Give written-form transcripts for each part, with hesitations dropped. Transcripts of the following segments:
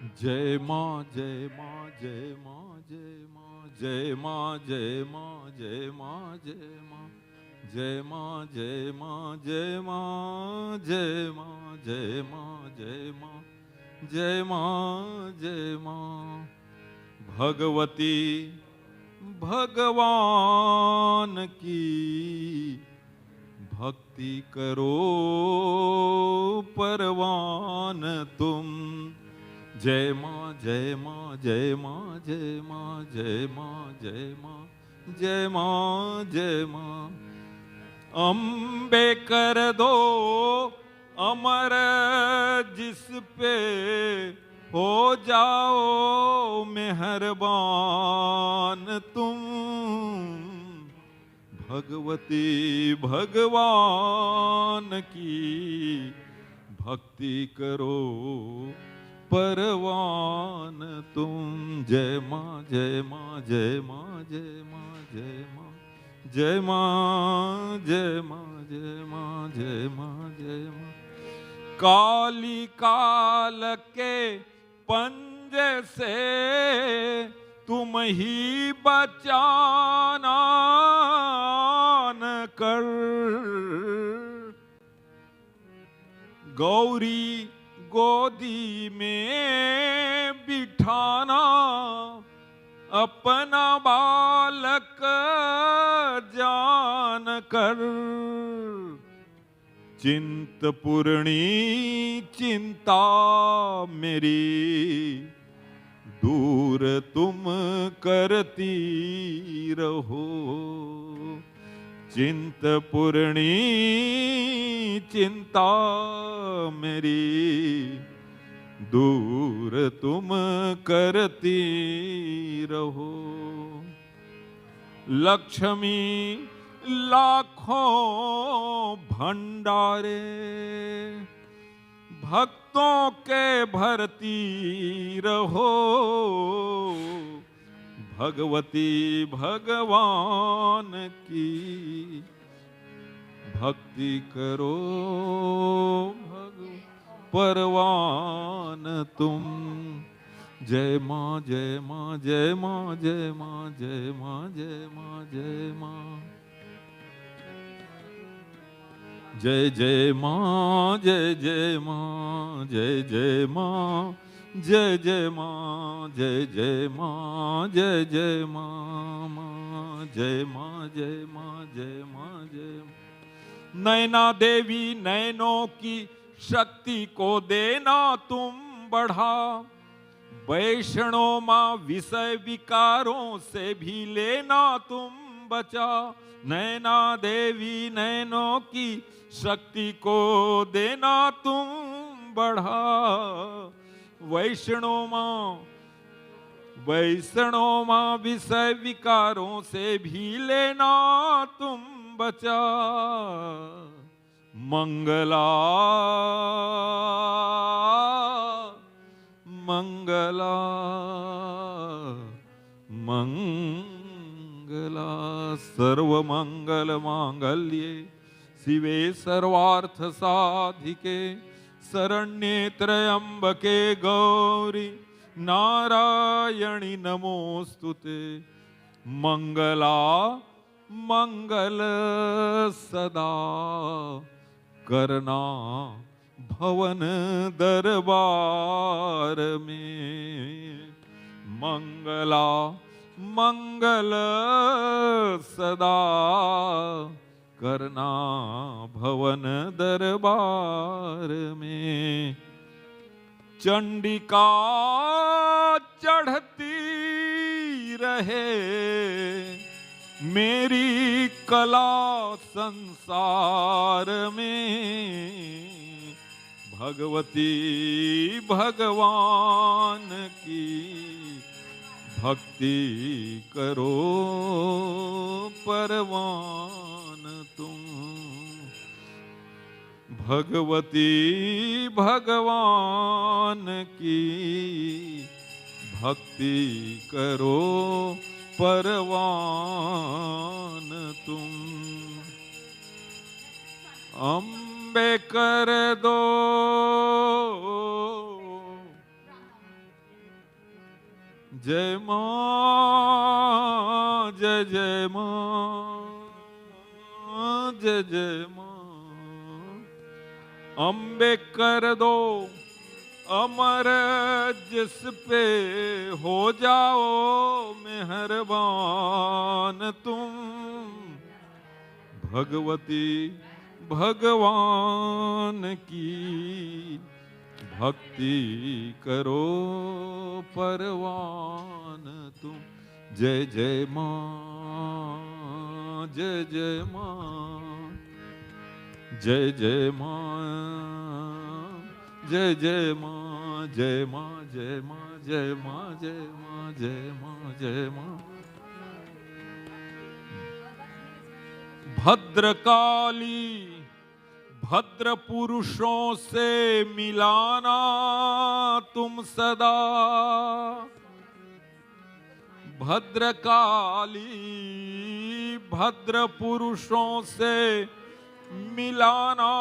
जय माँ जय माँ जय माँ जय माँ जय माँ जय माँ जय माँ जय माँ जय माँ जय माँ जय माँ जय माँ जय माँ जय माँ जय माँ जय माँ। भगवती भगवान की भक्ति करो परवान तुम। जय माँ जय माँ जय माँ जय माँ जय माँ जय माँ जय माँ जय माँ। अम्बे कर दो अमर जिस पे हो जाओ मेहरबान तुम। भगवती भगवान की भक्ति करो परवान तुम। जय माँ जय माँ जय माँ जय माँ जय माँ जय माँ जय माँ जय माँ जय माँ जय माँ। काली काल के पंजे से तुम ही बचाना न कर। गौरी गोदी में बिठाना अपना बालक जान कर। चिंतपूर्णी चिंता मेरी दूर तुम करती रहो। चिंतपूर्णी चिंता मेरी दूर तुम करती रहो। लक्ष्मी लाखों भंडारे भक्तों के भरती रहो। भगवती भगवान की भक्ति करो परवान तुम। जय माँ जय माँ जय माँ जय माँ जय माँ जय माँ जय माँ। जय जय माँ जय जय माँ जय जय माँ जय जय माँ जय जय माँ जय जय माँ माँ जय माँ जय माँ जय माँ जय। नैना देवी नैनों की शक्ति को देना तुम बढ़ा। वैष्णो माँ विषय विकारों से भी लेना तुम बचा। नैना देवी नैनों की शक्ति को देना तुम बढ़ा। वैष्णो माँ विषय विकारों से भी लेना तुम बचा। मंगला मंगला मंगला सर्वमंगल मांगल्ये शिवे सर्वार्थ साधिके शरण्ये त्र्यंबके गौरी नारायणी नमोस्तुते। मंगला मंगल सदा करना भवन दरबार में। मंगला मंगल सदा करना भवन दरबार में। चंडिका चढ़ती रहे मेरी कला संसार में। भगवती भगवान की भक्ति करो परवान तुम। भगवती भगवान की भक्ति करो परवान तुम। अम्बे कर दो जय मां, जय जय मां, जय जय मां। अम्बे कर दो अमर जिस पे हो जाओ मेहरबान तुम, भगवती भगवान की भक्ति करो परवान तुम। जय जय मां, जय जय मां, जय जय मां, जय जय मां, जय मां, जय मां, जय मां, जय मां, जय मां, जय मां। भद्रकाली भद्र पुरुषों से मिलाना तुम सदा, भद्रकाली भद्र पुरुषों से मिलाना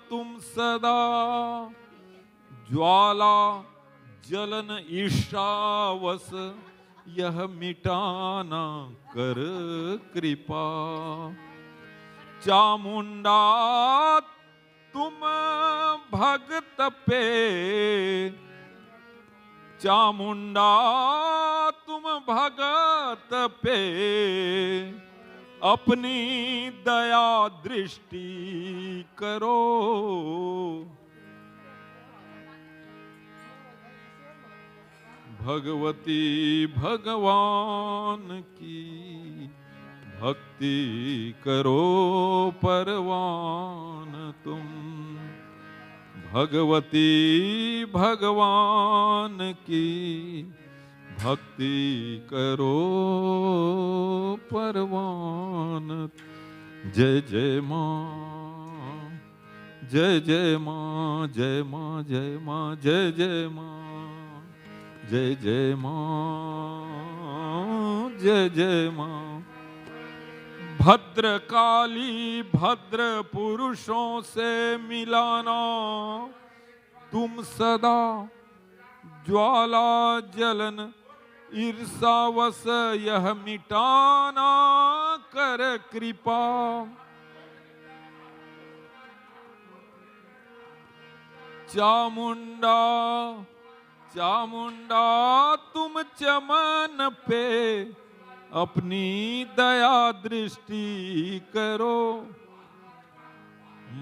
तुम सदा, ज्वाला जलन ईर्षावश यह मिटाना कर कृपा, चामुंडा तुम भगत पे, चामुंडा तुम भगत पे अपनी दया दृष्टि करो, भगवती भगवान की भक्ति करो परवान तुम, भगवती भगवान की भक्ति करो परवान। जय जय मां, जय जय मां, जय मां, जय मां, जय जय मां, जय जय मां, जय जय मां। भद्रकाली भद्र पुरुषों से मिलाना तुम सदा, ज्वाला जलन ईर्षावश यह मिटाना कर कृपा, चामुंडा चामुंडा तुम चमन पे अपनी दया दृष्टि करो,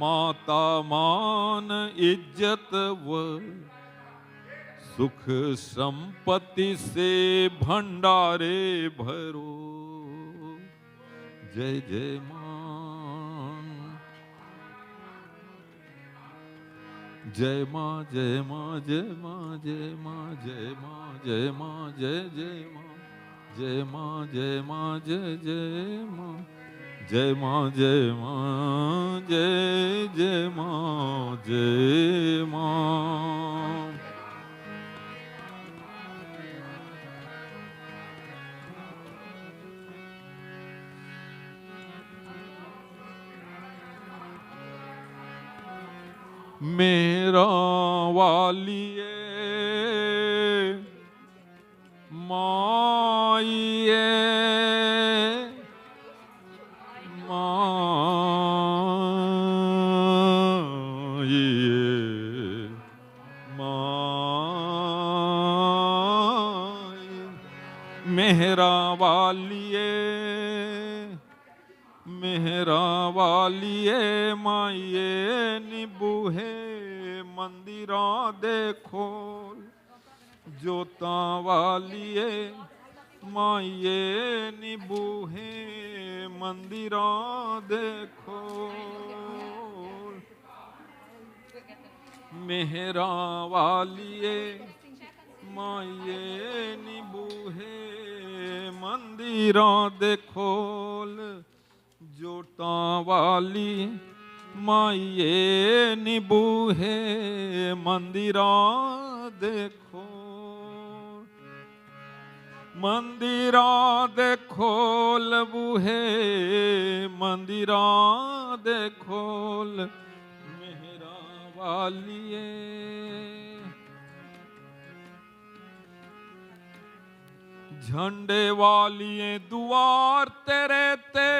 माता मान इज्जत व सुख संपत्ति से भंडारे भरो। जय जय मां, जय मां, जय मां, जय मां, जय मां, जय मां, जय मां, जय जय मां, जय मां, जय मां, जय जय मां, जय मां, जय मां, जय जय मां, जय मां। मेरा वालिए माइए माइए माइए, मेहरा वालिए मेहरा वालिए माइए निबूहे मंदिरा देखो, जोता वालिए माइए निबूहे मंदिरा देखो, मेहरा वालिए माइए निबूहे मंदिरा देखोल, जोटा वाली माइए निबूहे मंदिरा देखो, मंदिरा देखोल बूहे मंदिरा देखोल, मेहरा वालिए झंडे वालिए द्वार तेरे ते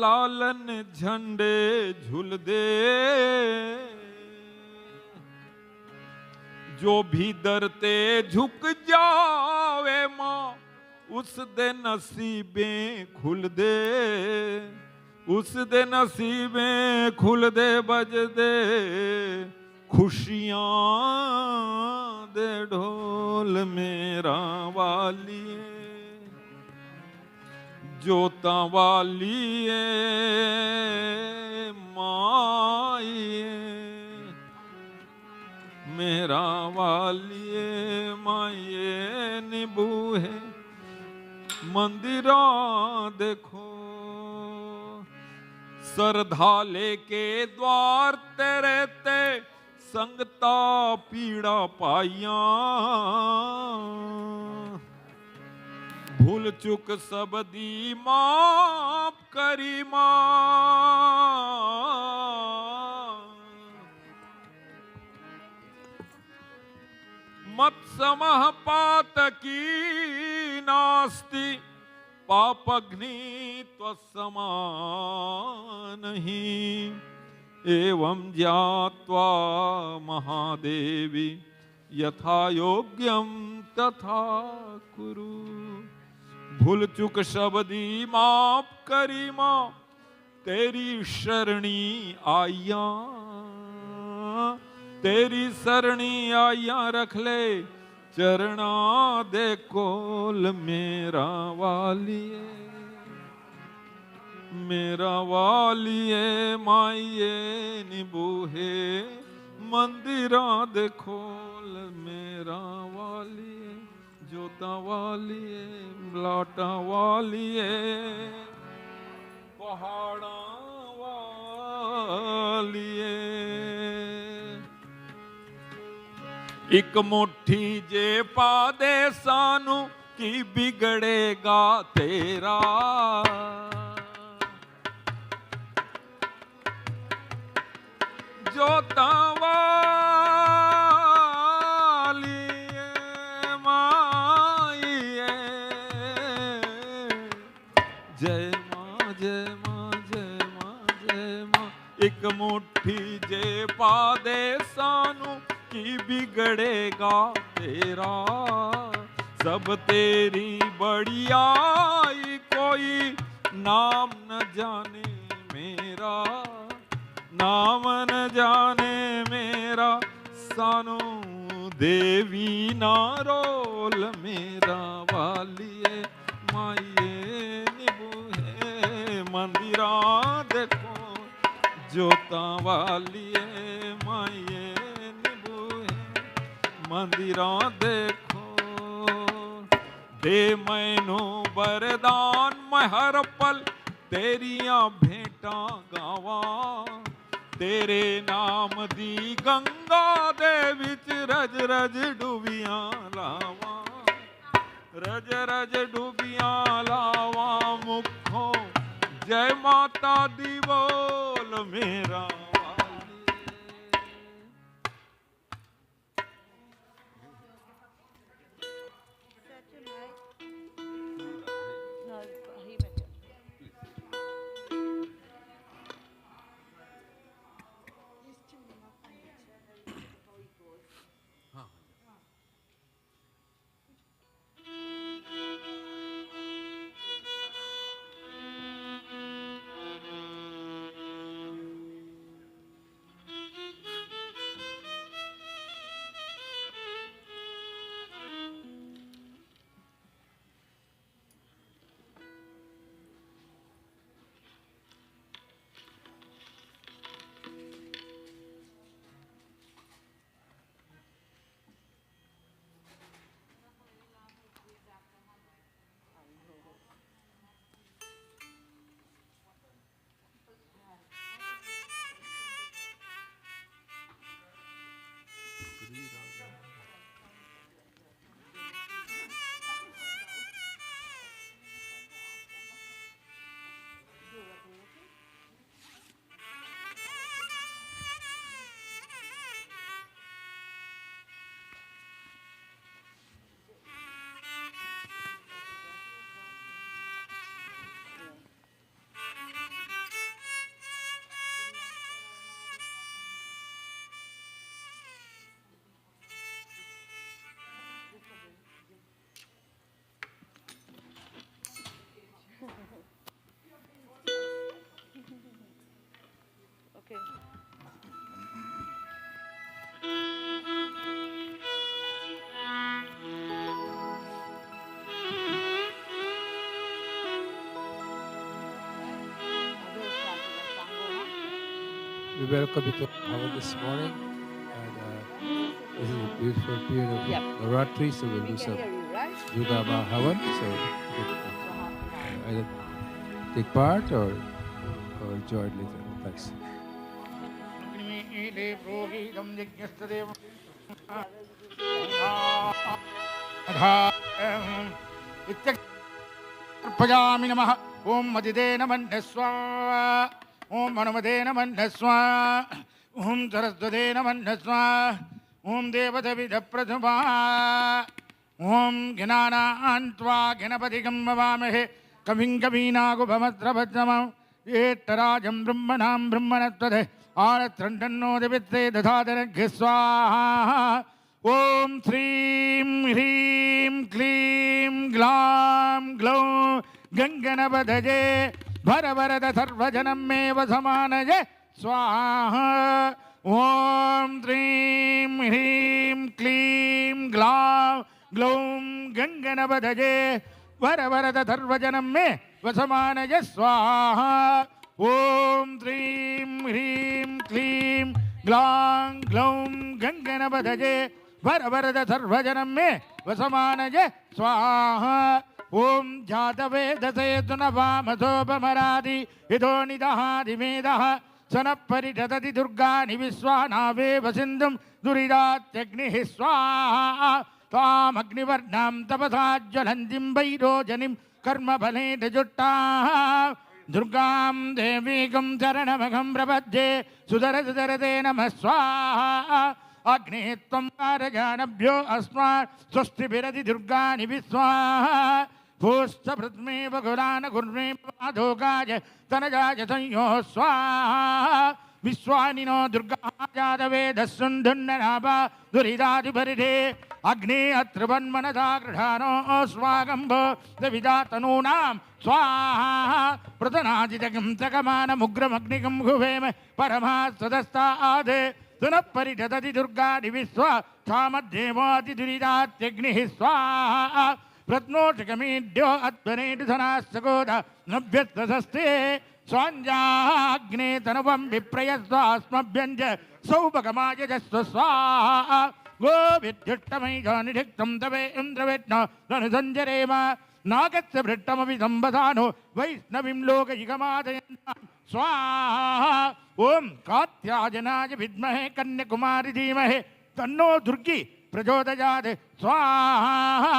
लालन झंडे झुल दे। जो भी दर ते झुक जावे मां उस दे नसीबें खुल दे। उस दे नसीबें खुल दे बज दे खुशियां दे ढोल मेरा वालिए। जोता वालिए माइए मेरा वालिए माइए निबूहे मंदिरा देखो। सरधा लेके द्वार तेरे ते संगता पीड़ा पाइया। भूल चुक सब दी माफ करी मां। मत समह पातकी नास्ति पापग्नि त्वसमानहि। एवं ज्ञात्वा महादेवी यथा योग्यं तथा कुरु। भूल चुक शब्दी माफ करी मां तेरी शरणी आया। तेरी शरणी आया रख ले चरणा दे कोल मेरा वालिए। मेरा वालिए माइए निबूहे मंदिरा दे खोल मेरा वालिए। जोता वालिए लाटा वालिए पहाड़ा वालिए। एक मुट्ठी जे पा दे सानू की बिगड़ेगा तेरा। जोता वालिए माइए जय मां जय मां जय मां जय मां। एक मुट्ठी जे पा दे सानू की बिगड़ेगा तेरा। सब तेरी बड़ियाई कोई नाम न जाने मेरा। नाम न जाने मेरा सानू देवी ना रोल मेरा वालिए माइए निबूहे मंदिरा देखो। जोता वालिए माइए मंदिरा देखो। दे मैनू वरदान मैं हर पल तेरिया भेंटा गावा। तेरे नाम दी गंगा दे विच रज रज डूबियां लावा। रज रज डूबियां लावा मुखों जय माता दी बोल मेरा। we welcome you to Bhavan this morning. And this is a beautiful period of Navratri, so we'll do some Gita Mahatmya. So you can either take part or join later. Thanks. अर्पयामि नमः ओम मदिदे नमः स्वाहा ओम मनमदे नमः स्वाहा ओम सरस्वते नमः स्वाहा ओम देवदविदप्रथमा ओम ज्ञानान्त्वा गणपतिगं भवामहे कविं कवीनागुभमस्त्रभद्रमं एतराजं ब्रह्मणां ब्रह्मणत्वदे आरत्रण्डन्नो देवित्रे दधादनघ्य स्वाहा ओम श्रीं ह्रीं क्लीं ग्लां ग्लौं गङ्गणपतये भरवरद सर्वजनमेव समानये स्वाहा ओम श्रीं ह्रीं क्लीं ग्लां ग्लौं गङ्गणपतये भरवरद सर्वजनमे वसमानये स्वाहा ओम श्रीं ह्रीं क्लीं ग्लां ग्लौं गङ्गणपतये वरवरद सर्वजनमे वसमानये स्वाहा ओम जातवेदसे तुनवामसोपमरादि इदो निदहादिमेदः सनपरिषदति दुर्गानि विश्वानावेव सिन्धुं दुरिदात्यग्निः स्वाहा तामग्निवर्णां तपसा ज्वलन्तीं वैरोजनिं कर्मफलेन जुट्टाः दुर्गां देवीकं चरणमघं प्रपद्ये सुदरते नमः स्वाहा अग्ने त्वं कारजानभ्यो अस्मात् स्वस्तिभिरति दुर्गानि विश्वाहा भूस्तभृत्मेव गुलान गुर्मे पादोकाय तनजाय संयो स्वाहा विश्वानिनो दुर्गा जातवेदस्सुन्धुन्ननाभा दुरिदादिपरिधे अग्ने अत्रिवन्मनसा गृहाणो स्वागम्भो दविदातनूनां स्वाहा प्रतनादिजगं चकमानमुग्रमग्निकं गुहेम परमास्तदस्तादे सुनपरिषदति दुर्गानि विश्वा कामद्देवादिदुरिदात्यग्निः स्वाहा प्रत्नोषकमीड्यो अध्वनेति धनास्तकोद नभ्यस्तस्ते स्वाञ्जाग्ने तनुवं विप्रयस्वास्मभ्यञ्च सौभगमायजस्व स्वाहा गोविद्युष्टमैजानिधिक्तं तवे इन्द्रवेट्न धनुसञ्जरेम नागस्य भृट्टमपि संवदानो वैष्णवीं लोकयुगमादयन्तां स्वाहा ओम कात्यायनाय विद्महे कन्याकुमारी धीमहि तन्नो दुर्गी प्रचोदयात् स्वाहा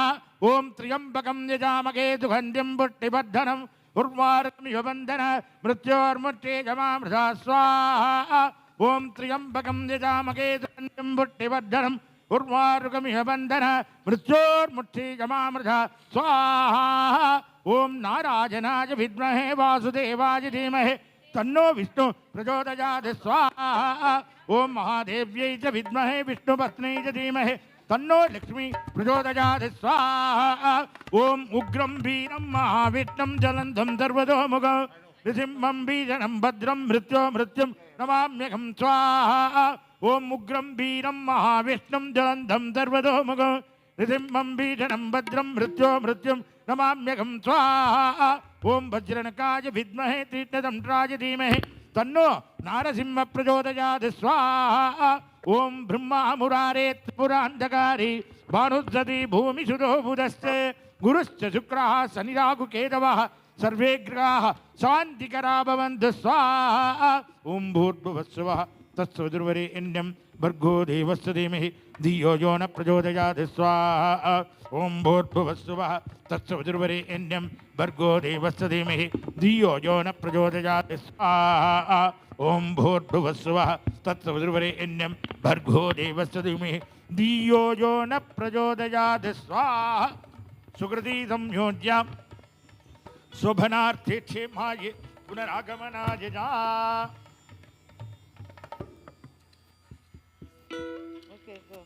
ओम त्र्यंबकं यजामहे सुगन्धिं पुष्टिवर्धनम् उर्वारुकमिव बन्धन मृत्योर्मुक्षेजमामृता स्वाहा ओम त्र्यंबकं यजामहे सुगन्धिं पुष्टिवर्धनम् उर्वारुकमिव बन्धन मृत्योर्मुक्षेजमामृता स्वाहा ओम नारायणाय विद्महे वासुदेवाय धीमहि तन्नो विष्णु प्रचोदयात् स्वाहा ओम महादेव्यै च विद्महे विष्णुपत्न्यै च धीमहि तन्नो लक्ष्मी प्रचोदयात् स्वाहा ओम उग्रं वीरं महाविष्णुं ज्वलन्तं सर्वतोमुखं नृसिंहं बीजनं भद्रं मृत्युं नमाम्यहं स्वाहा ओम उग्रं वीरं महाविष्णुं ज्वलन्तं सर्वतोमुखं नृसिंहं बीजनं भद्रं मृत्युं नमाम्यहं स्वाहा ओम वज्रनकाय विद्महे तीर्थदंष्ट्राय धीमहि तन्नो नारसिंह प्रचोदयात् स्वाहा ओम ब्रह्मा मुरारे त्रिपुरान्धकारी भानुसति भूमिसुतो बुधस्ते गुरुश्च शुक्रः शनिराहुकेतवः सर्वे ग्रहाः शान्तिकरा भवन्तु स्वाहा ओम भूर्भुवस्सुवः तत्सवितुर्वरेण्यं भर्गो देवस्य धीमहि धियो यो न प्रचोदयात् स्वाहा ओम भूर्भुवस्सुवः तत्सवितुर्वरेण्यं भर्गो देवस्य धीमहि धियो यो न प्रचोदयात् स्वाहा ओम भूर्भुवस्सुवः तत्सवितुर्वरेण्यं भर्गो देवस्य धीमहि धियो यो न प्रचोदयात् स्वाहा सुकृती संयोज्य शोभनार्थे क्षेमाय पुनरागमनाय जा Okay, go.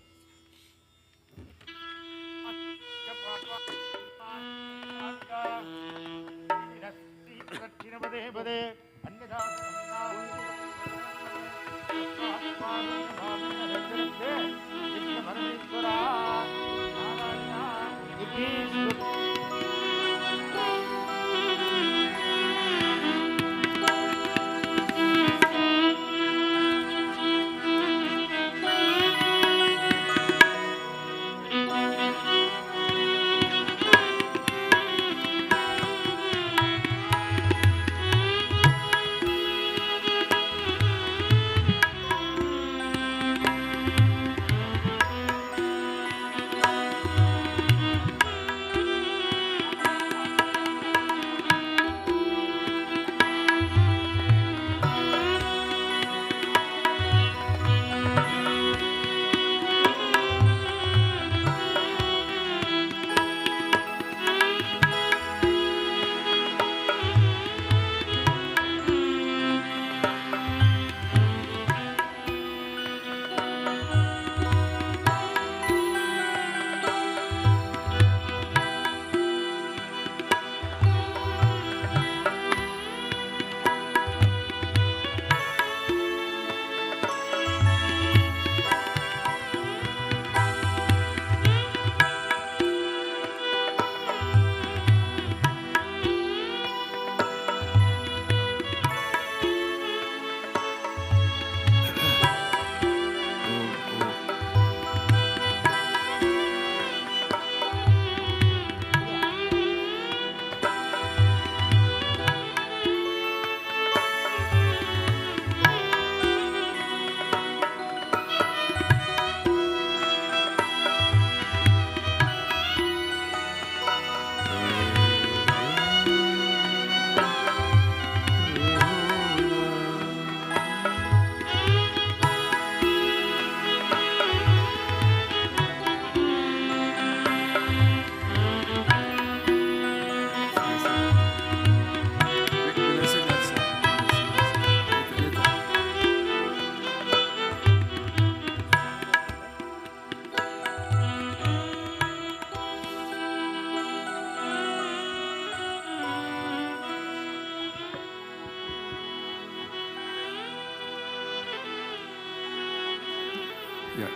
Yeah.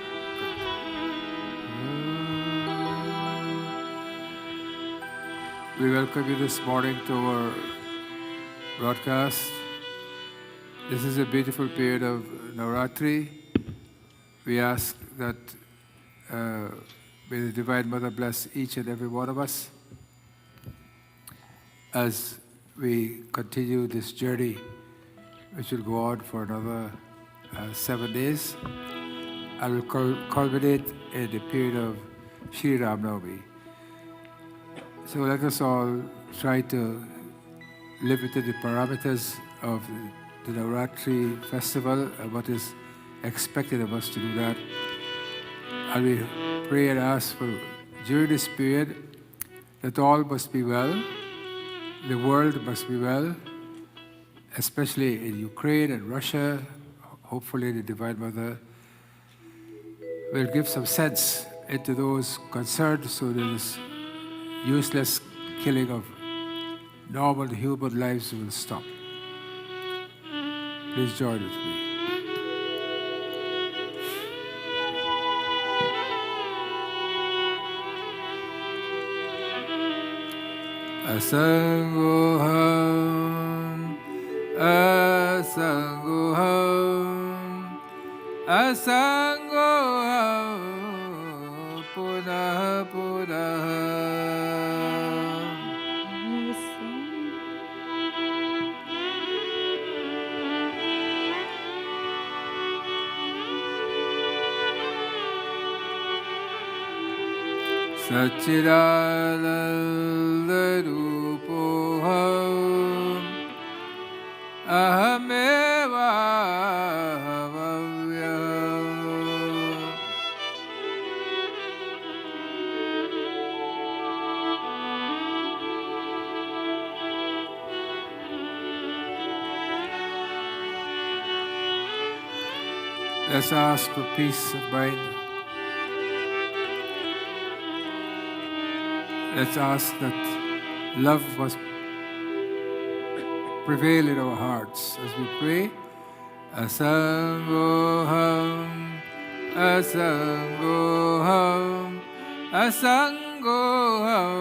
We welcome you this morning to our broadcast. This is a beautiful period of Navratri. We ask that may the Divine Mother bless each and every one of us as we continue this journey, which will go on for another 7 days. I will culminate in the period of Shri Ram Navami. So let us all try to live within the parameters of the Navratri festival and what is expected of us to do that. And we pray and ask for, during this period, that all must be well, the world must be well, especially in Ukraine and Russia. Hopefully the Divine Mother will give some sense into those concerned so that this useless killing of normal human lives will stop. Please join with me. Asangoham, asangoham, asangoham, punah punah. Satchidanandarupoham ahameva avavyam. Let's ask for peace of mind. Let's ask that love must prevail in our hearts as we pray. Asangoham, asangoham, asangoham,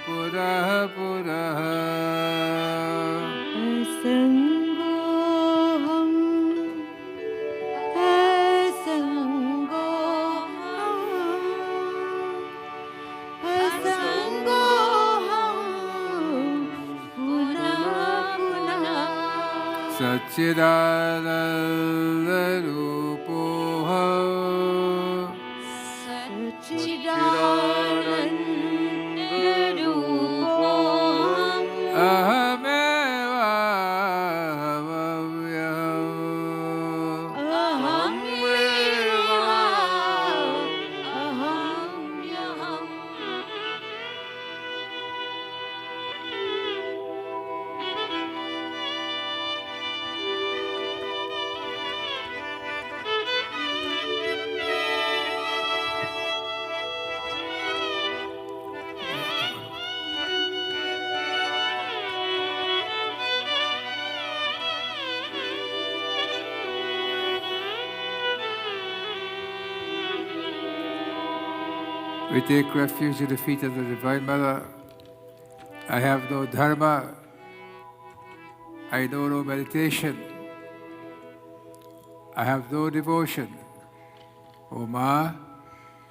purah purah. Asangoham, asangoham, asangoham, punah punah. Satchidanandarupoham, Satchidanandarupoham ahameva avavyam. aham eva aham yaham. We take refuge in the feet of the Divine Mother. I have no dharma. I know no meditation. I have no devotion. Oh Ma,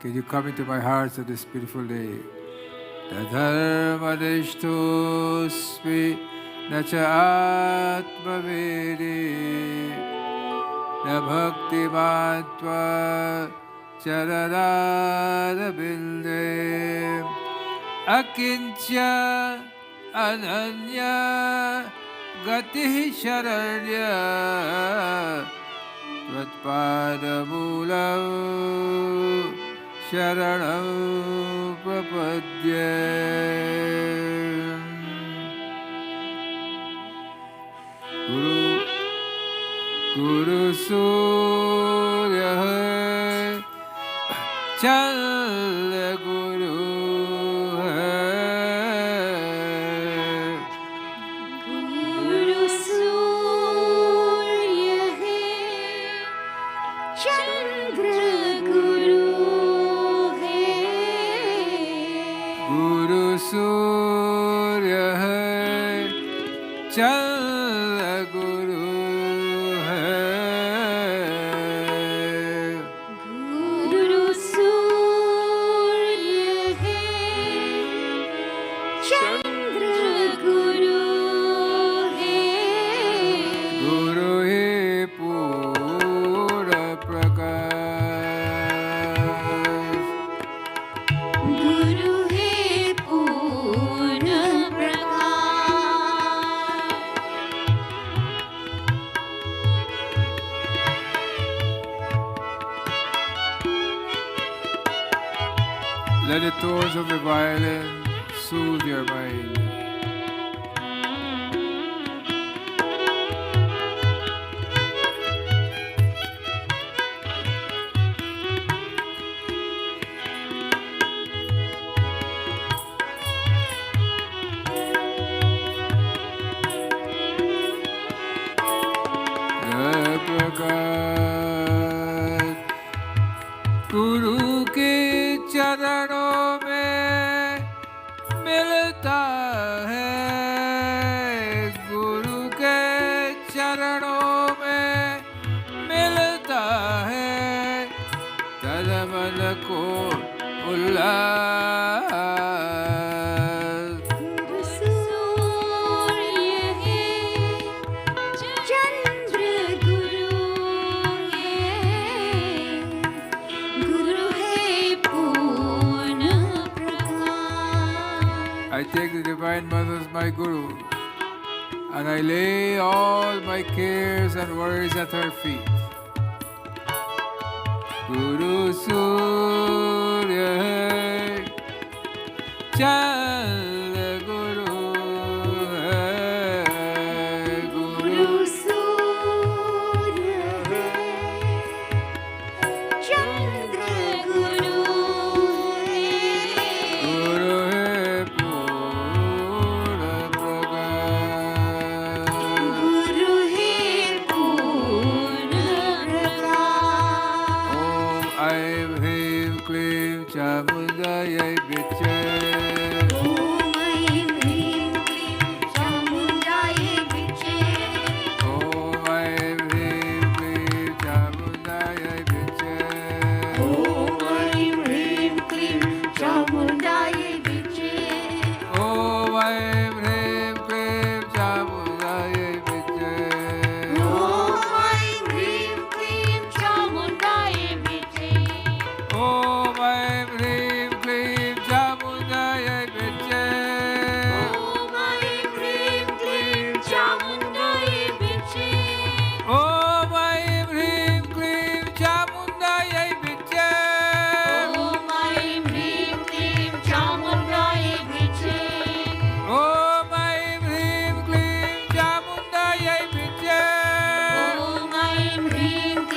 can you come into my heart on this beautiful day? Tadharmadishtosmi nacha atmavedi na bhakti matva chararara bilde akincha ananya gati sharanya tvatpadamulam sharanam prapadye. Guru Surya hai, Chal Guru hai. Guru Surya hai, Chandra Let the tones of the violin soothe your mind. गुरु के चरणों में मिलता है, गुरु के चरणों में मिलता है, तन मन को उल्लास। I take the Divine Mother as my Guru, and I lay all my cares and worries at her feet. Guru Surya hai, Chandra Guru hai, Guru Surya hai, Chandra Guru hai, Guru hai Pura Prakash, Guru hai Purna Prakash. Om Aim Hrim Klim Chamundayai Viche. Om Aim Hrim Klim Chamundaya Viche. Om Aim Hrim Klim Chamundayai Viche. Om Aim Hrim Klim Chamundaya Viche. Om Aim Hrim Klim Chamundayai Viche. Om Aim Hrim Klim Chamundaya Viche. Om Aim Hrim Klim Chamundayai Viche. Om Aim Hrim Klim Chamundaya Viche. Om Aim Hrim Klim Chamundayai Viche. Om Aim Hrim Klim Chamundaya Viche. Om Aim Hrim Klim Chamundayai Viche. Om Aim Hrim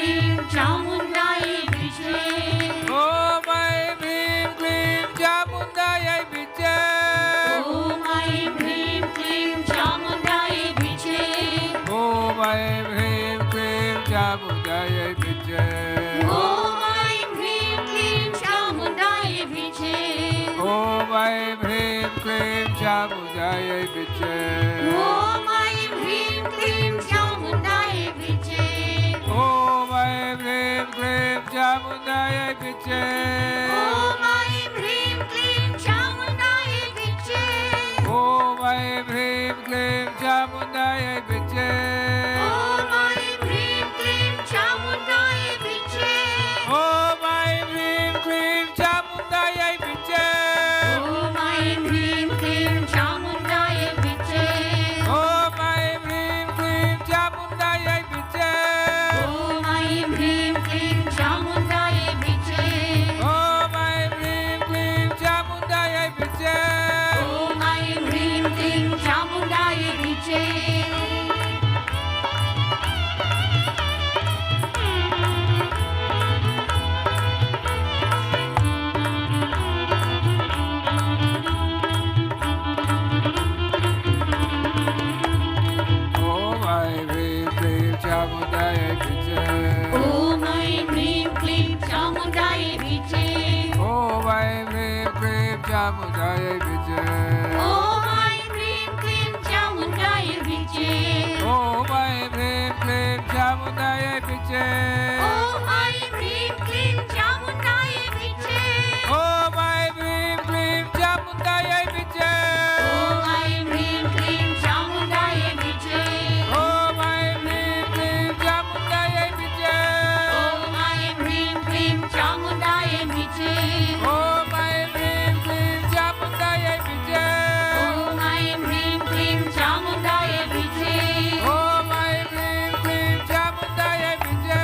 Klim Chamundaya Viche. Om Aim Hrim Klim Chamundayai Viche. Om Aim Hrim Klim Chamundaya Viche. Om Aim Hrim Klim Chamundayai Viche. Om Aim Hrim Klim Chamundaya Viche. Om Aim Hrim Klim Chamundayai Viche. Om Aim Hrim Klim Chamundaya Viche. Om Aim Hrim Klim Chamundayai Viche. Om Aim Hrim Klim Chamundaya Viche. Om Aim Hrim Klim Chamundayai Viche. Om Aim Hrim Klim Chamundaya Viche. Om Aim Hrim Klim Chamundayai Viche. Om Aim Hrim Klim Chamundaya Viche. Om Aim Hrim Klim Chamundayai Viche. Om Aim Hrim Klim Chamundaya Viche. Om Aim Hrim Klim Chamundayai Viche. Om Aim Hrim Klim Chamundaya Viche. Om Aim Hrim Klim Chamundayai Viche. Om Aim Hrim Klim Chamundaya Viche. Om Aim Hrim Klim Chamundayai Viche. Om Aim Hrim Klim Chamundaya Viche. Om Aim Hrim Klim Chamundayai Viche. Om Aim Hrim Klim Chamundaya Viche. Om Aim Hrim Klim Chamundayai Viche. Om Aim Hrim Klim Chamundaya Viche. Om Aim Hrim Klim Chamundayai Viche. Om Aim Hrim Klim Chamundaya Viche. Om Aim Hrim Klim Chamundayai Viche. Om Aim Hrim Klim Chamundaya Viche. Om Aim Hrim Klim Chamundayai Viche.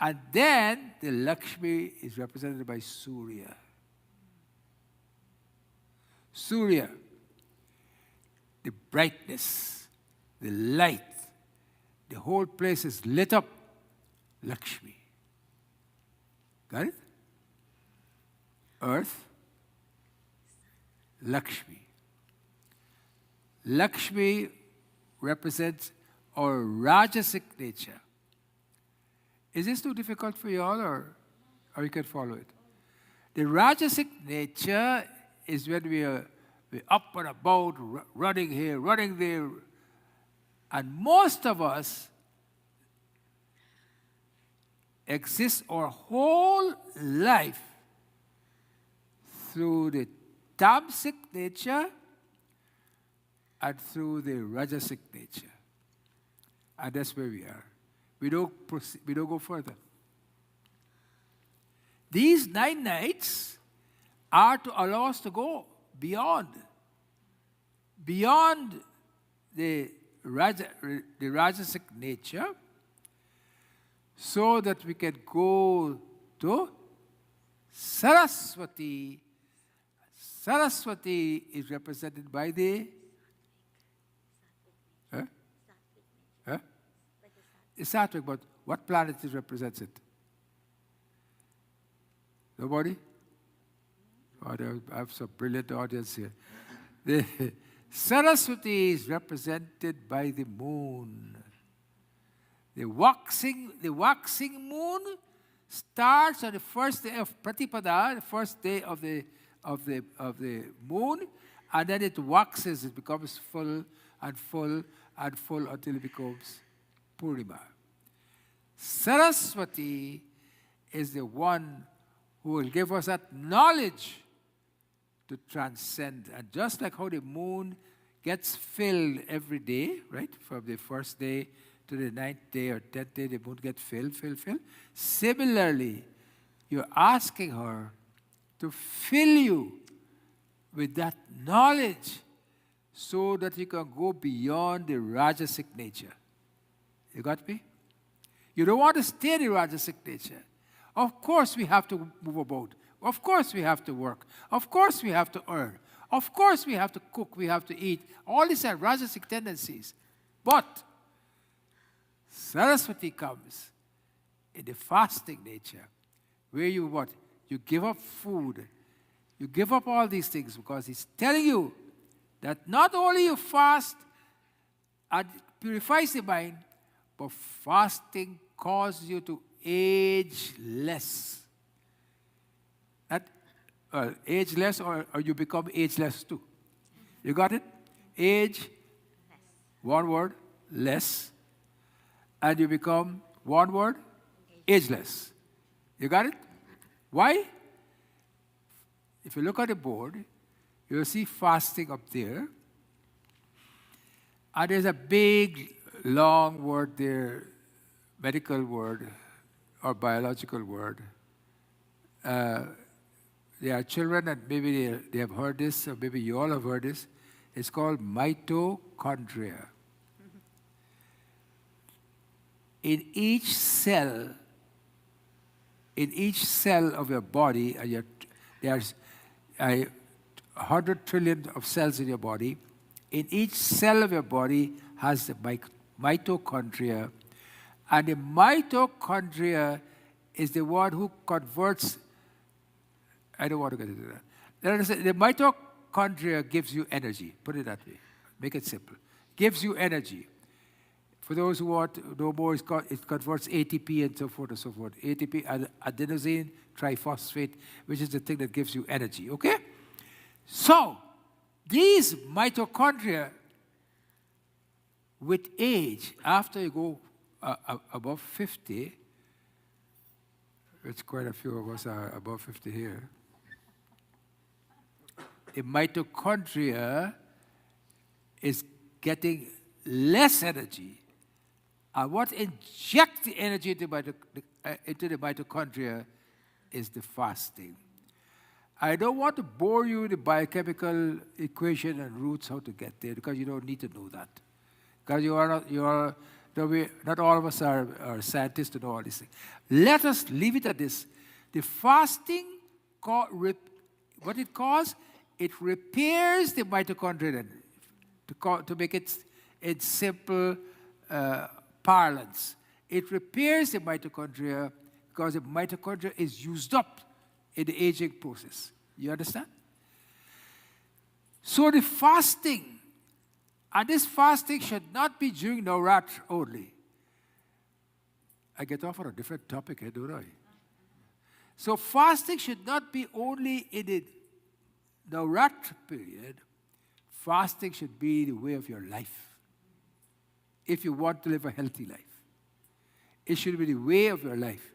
And then the Lakshmi is represented by Surya. Surya, the brightness, the light, the whole place is lit up. Lakshmi. Got it? Earth, Lakshmi. Lakshmi represents our Rajasic nature. Is this too difficult for you all, or you can follow it? The Rajasic nature is when we're up and about, running here, running there. And most of us exist our whole life through the tamasic nature and through the rajasic nature. And that's where we are. We don't go further. These 9 nights are to allow us to go beyond the rajasic nature, so that we can go to Saraswati. Saraswati is represented by the It's Sattvic, but what planet represents it? Nobody? Oh, I have some brilliant audience here. The Saraswati is represented by the moon. The waxing moon starts on the first day of Pratipada, the first day of the moon, and then it waxes. It becomes full and full and full until it becomes Purnima. Saraswati is the one who will give us that knowledge to transcend. And just like how the moon gets filled every day, right? From the first day to the 9th day or 10th day, the moon gets filled. Similarly, you're asking her to fill you with that knowledge so that you can go beyond the rajasic nature. You got me? You don't want to stay in the rajasic nature. Of course we have to move about. Of course we have to work. Of course we have to earn. Of course we have to cook, we have to eat. All these are rajasic tendencies. But Saraswati comes in the fasting nature, where you what? You give up food. You give up all these things because he's telling you that not only you fast and purifies the mind, but fasting causes you to age less. Age less, or you become ageless too. You got it? Age, one word, less. And you become, one word, ageless. You got it? Why? If you look at the board, you'll see fasting up there. And there's a big, long word there, medical word or biological word. There are children, and maybe they have heard this, or maybe you all have heard this. It's called mitochondria. In each cell of your body, there's 100 trillion of cells in your body. In each cell of your body has the mitochondria. And the mitochondria is the one who converts. I don't want to get into that. The mitochondria gives you energy. Put it that way. Make it simple. Gives you energy. For those who want to know more, it converts ATP and so forth and so forth. ATP, adenosine triphosphate, which is the thing that gives you energy. Okay? So, these mitochondria, with age, after you go above 50, which quite a few of us are above 50 here, the mitochondria is getting less energy. And what injects the energy into the mitochondria is the fasting. I don't want to bore you with the biochemical equation and roots how to get there, because you don't need to know that. Because not all of us are scientists to know all these things. Let us leave it at this. The fasting, what it causes, it repairs the mitochondria. To make it in simple parlance, it repairs the mitochondria because the mitochondria is used up in the aging process. You understand? So the fasting, and this fasting should not be during Navratri only. I get off on a different topic, don't I? So fasting should not be only in the Navratri period. Fasting should be the way of your life. If you want to live a healthy life, it should be the way of your life.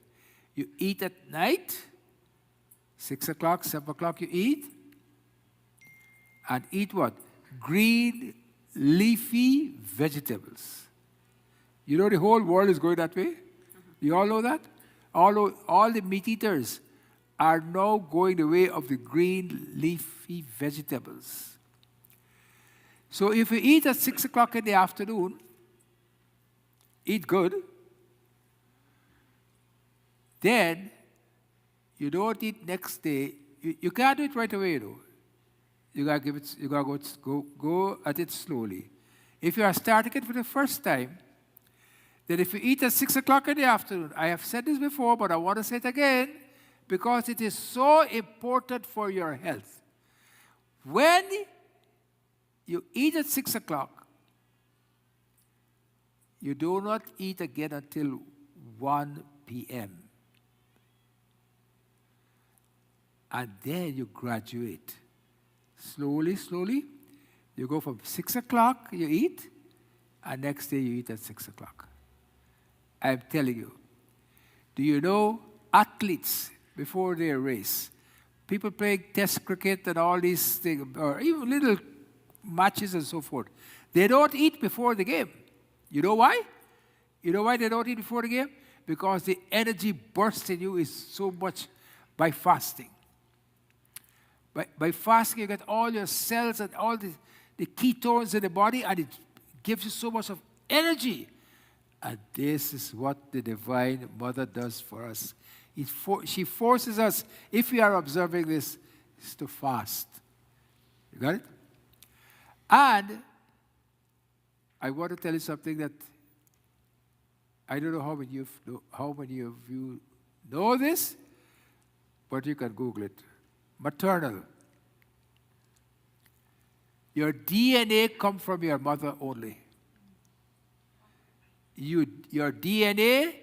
You eat at night, 6 o'clock, 7 o'clock you eat. And eat what? Green, leafy vegetables. You know the whole world is going that way? You all know that? All the meat eaters are now going the way of the green, leafy vegetables. So if you eat at 6 o'clock in the afternoon, eat good, then you don't eat next day. You can't do it right away, though. You gotta go at it slowly. If you are starting it for the first time, then if you eat at 6 o'clock in the afternoon, I have said this before, but I want to say it again, because it is so important for your health. When you eat at 6 o'clock, you do not eat again until 1 p.m. And then you graduate. Slowly, slowly, you go from 6 o'clock, you eat, and next day you eat at 6 o'clock. I'm telling you. Do you know athletes, before their race, people playing test cricket and all these things, or even little matches and so forth, they don't eat before the game. You know why? You know why they don't eat before the game? Because the energy burst in you is so much by fasting. By fasting, you get all your cells and all the ketones in the body, and it gives you so much of energy. And this is what the Divine Mother does for us. She forces us, if we are observing this, is to fast. You got it? And I want to tell you something that I don't know how many of you know this, but you can Google it. Maternal. Your DNA comes from your mother only. Your DNA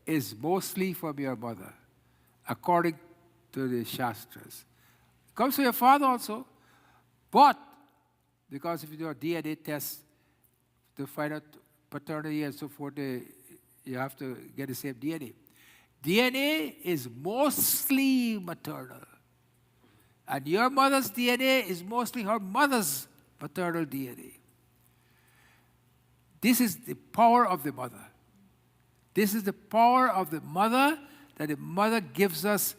is mostly from your mother, according to the Shastras. It comes from your father also, but because if you do a DNA test to find out paternity and so forth, you have to get the same DNA. DNA is mostly maternal. And your mother's DNA is mostly her mother's maternal DNA. This is the power of the mother. This is the power of the mother, that the mother gives us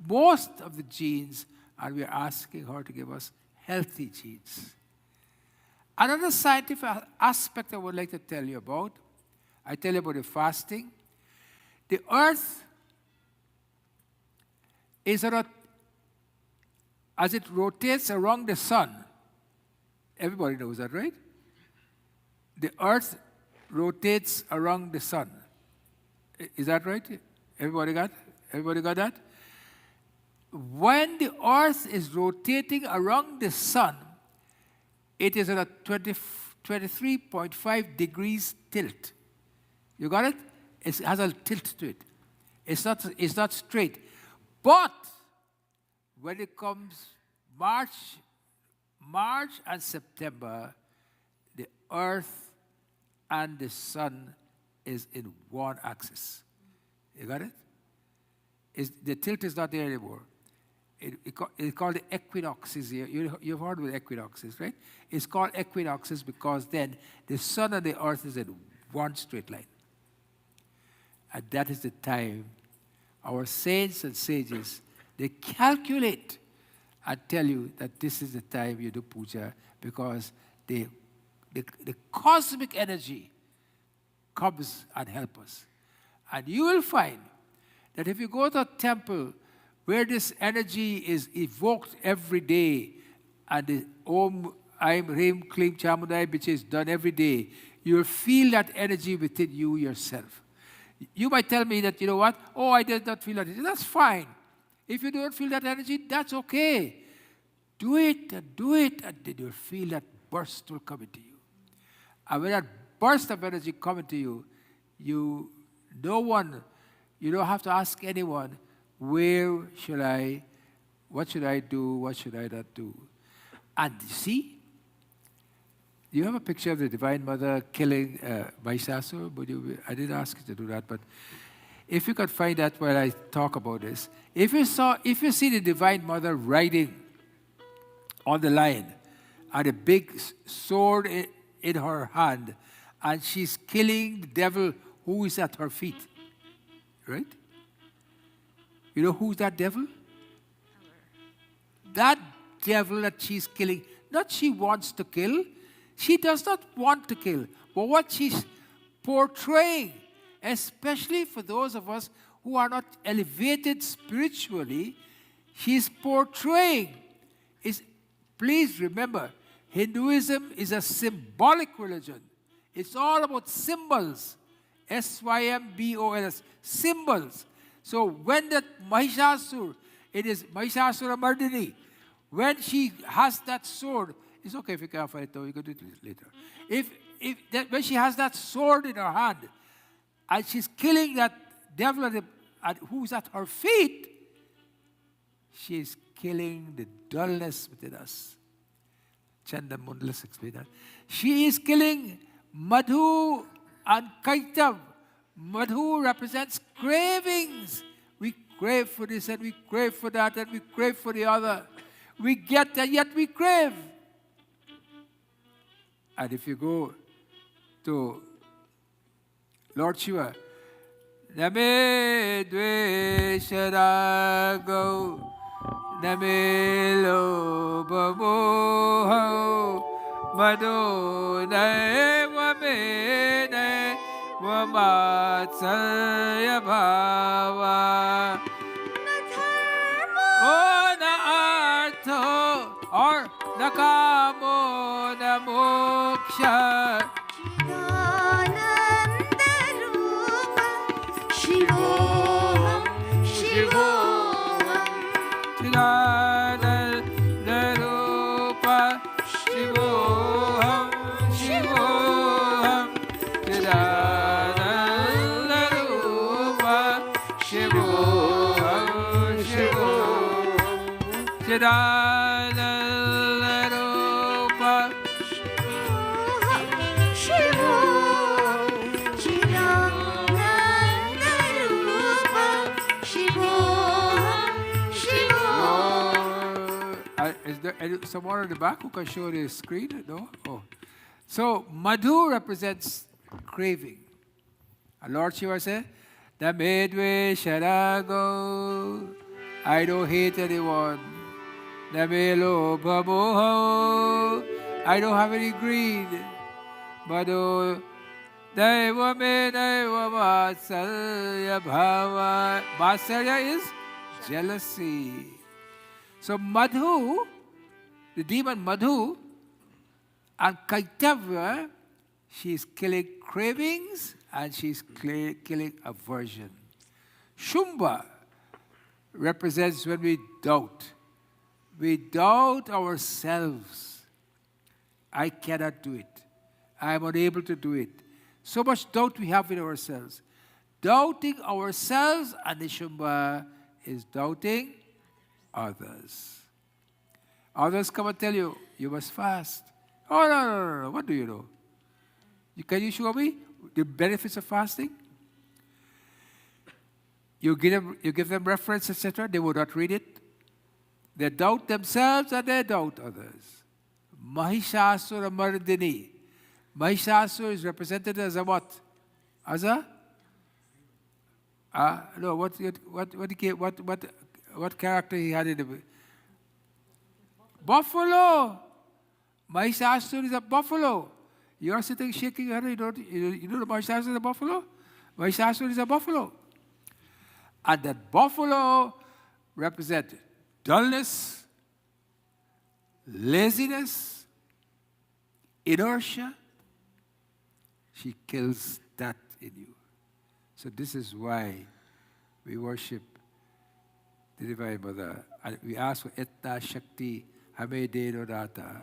most of the genes, and we are asking her to give us healthy genes. Another scientific aspect I would like to tell you about, I tell you about the fasting. The earth is as it rotates around the sun. Everybody knows that, right? The earth rotates around the sun. Is that right? Everybody got that? When the earth is rotating around the sun, it is at a 23.5 degrees tilt. You got it? It has a tilt to it. It's not straight. But when it comes March and September, the earth and the sun is in one axis. You got it? The tilt is not there anymore. It's called the equinoxes here. You've heard of equinoxes, right? It's called equinoxes because then the sun and the earth is in one straight line. And that is the time our saints and sages, they calculate and tell you that this is the time you do puja, because the cosmic energy comes and helps us. And you will find that if you go to a temple where this energy is evoked every day, and the Om Aim Rim Klim Chamudai, which is done every day, you will feel that energy within you yourself. You might tell me that, you know what, oh, I did not feel that energy. That's fine. If you don't feel that energy, that's okay. Do it, and then you'll feel that burst will come into you. And when that burst of energy comes into you, you don't have to ask anyone, what should I do, what should I not do? And you see, you have a picture of the Divine Mother killing Mahishasura? I didn't ask you to do that, but if you could find that while I talk about this. If you see the Divine Mother riding on the lion and a big sword in her hand, and she's killing the devil who is at her feet, right? You know who's that devil? That devil that she's killing, not she wants to kill, she does not want to kill, but what she's portraying, especially for those of us who are not elevated spiritually, she's portraying is, please remember, Hinduism is a symbolic religion. It's all about symbols. S-Y-M-B-O-L-S, symbols. So when that Mahishasura, it is Mahishasura Mardini, when she has that sword, it's okay if you can't find it though, you can do it later. When she has that sword in her hand, and she's killing that devil who's at her feet, she's killing the dullness within us. Chanda Mundlas explained that. She is killing Madhu and Kaitav. Madhu represents cravings. We crave for this and we crave for that and we crave for the other. We get and yet we crave. And if you go to Lord Shiva, Name Dvesharago, Name Lobamoho, Madhu Name Vamatsaya Bhava, O na artho or na kamo na moksha, Shivoham, Shivoham, Chidananda Rupa, Shivoham, Shivoham, Chidananda Rupa, Shivoham, Shivoham, Chidananda Rupa, Shivoham, Chidananda Rupa, Shivoham, Shivoham. Is there someone in the back who can show the screen? No? Oh. So, Madhu represents craving. And Lord Shiva said, Namedve Sharago. I don't hate anyone. Namelo Bamoho. I don't have any greed. Madhu Deva me Deva Vatsalya Bhava. Vatsalya is jealousy. So Madhu, the demon Madhu, and Kaitavya, she's killing cravings and she's killing aversion. Shumba represents when we doubt. We doubt ourselves. I cannot do it. I am unable to do it. So much doubt we have in ourselves. Doubting ourselves, and the Shumba is doubting others. Others come and tell you, you must fast. Oh, no. What do you know? Can you show me the benefits of fasting? You give them reference, etc. They will not read it. They doubt themselves and they doubt others. Mahishasura Mardini. Mahishasura is represented as a what? As a? No. What character he had in the buffalo. Mahishasura is a buffalo. You are sitting shaking your head. You know the Mahishasura is a buffalo? Mahishasura is a buffalo. And that buffalo represents dullness, laziness, inertia. She kills that in you. So this is why we worship the Divine Mother. And we ask for Etna Shakti Hame Deno Data.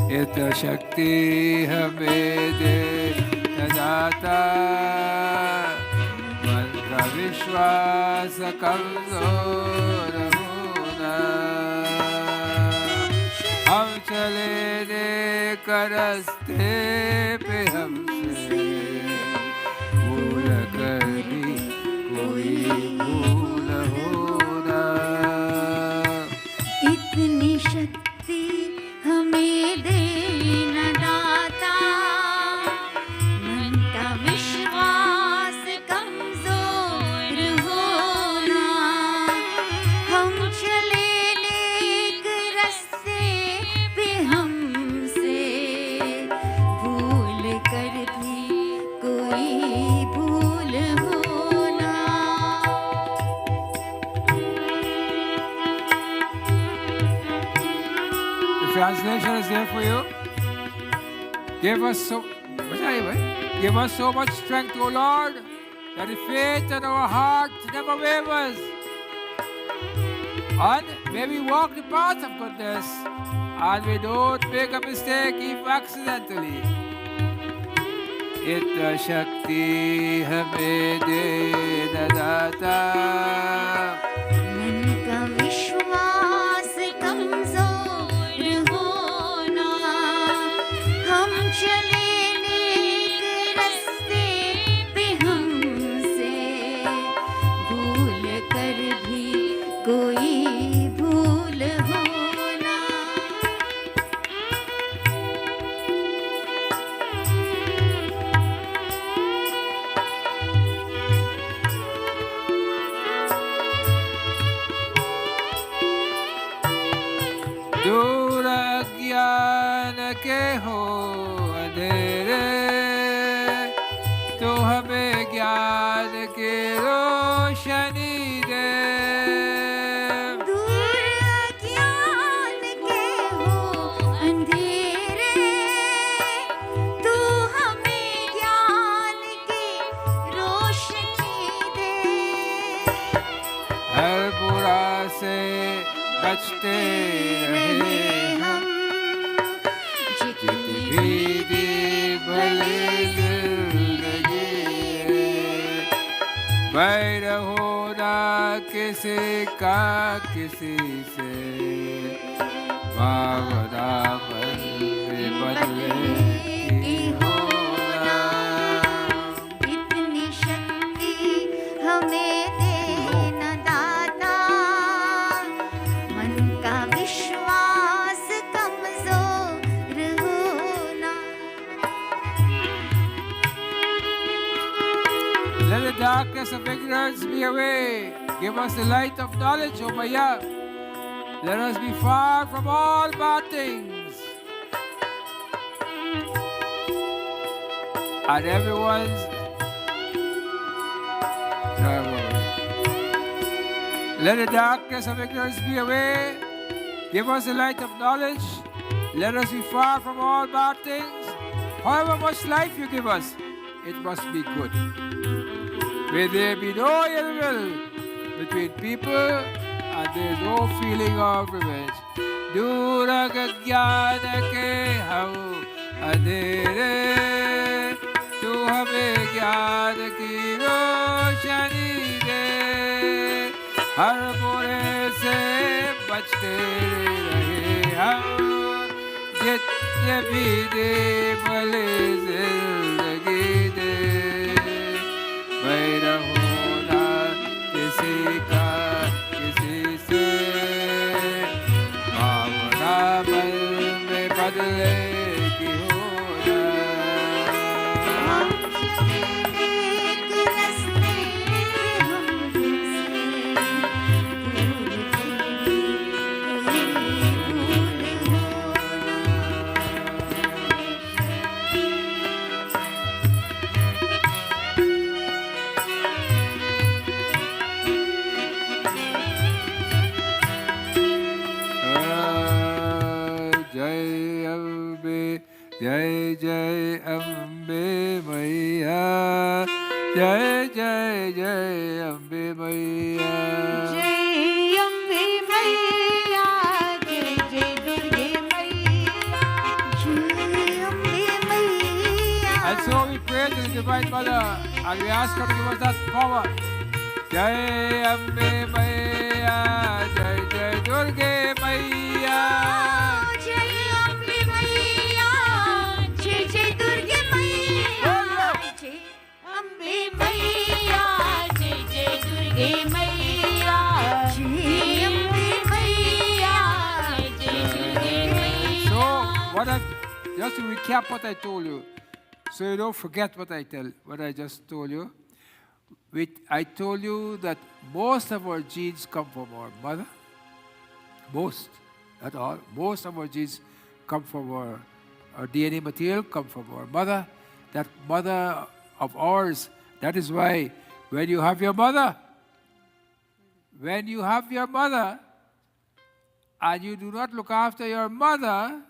Etna Shakti Hame Deno Data. Mantra Vishwas Kamzor Hona. हम चले नेक रास्ते पे हमसे भूल कर भी कोई भूल होना. इतनी शक्ति हमें देना दाता, मन का विश्वास कमजोर होना. हम चले नेक रास्ते पे हमसे भूल कर भी कोई भूल होना. The translation is there for you. Give us so much strength, O Lord, that the faith in our heart never wavers. And may we walk the path of goodness, and we don't make a mistake if accidentally. Itna Shakti Hame Dena Data. मन का विश्वास कमजोर होना. हम चले नेक रास्ते पे हमसे भूल कर भी कोई भूल होना. दूर अज्ञान के हो अंधेरे, तो हमें ज्ञान की रोशनी दे. दूर अज्ञान के हो अंधेरे, तू हमें ज्ञान की रोशनी दे. हर बुरा से बचते रहे हम, जितनी भी दी भले जिंदगी. बैर होना किसी का किसी से, भावना मन में बदले की होना. इतनी शक्ति हमें देना दाता, मन का विश्वास कमजोर होना. Let the darkness of ignorance be away. Give us the light of knowledge, O Maya. Let us be far from all bad things. And everyone's let the darkness of ignorance be away. Give us the light of knowledge. Let us be far from all bad things. However much life you give us, it must be good. May there be no ill will between people, and there is no feeling of revenge. Dura ज्ञान के हम अंधेरे, तू हमें ज्ञान की रोशनी दे. हर बुरे से बचते रहे हम, जितने भी दे भले जिंदगी दे. बैर होना किसी का किसी से, भावना मन में बदले की होना. हम एक रास्ते हम जय अम्बे जय जय अम्बे मैया जय जय जय अम्बे मैया जय अम्बे मैया जय जय दुर्गे मैया जय अम्बे मैया And so we pray to the Divine Mother and we ask her to give us that power. Jai Ambe Maya, Jai Jai Durge Maya. जय अम्बे मैया जय जय दुर्गे मैया जय अम्बे मैया जय जय दुर्गे मैया जय अम्बे मैया जय दुर्गे मैया So, just to recap what I told you, so you don't forget what I just told you. I told you that most of our genes come from our mother. Most, not all. Most of our genes come from our DNA material, come from our mother. That mother of ours, that is why when you have your mother, and you do not look after your mother,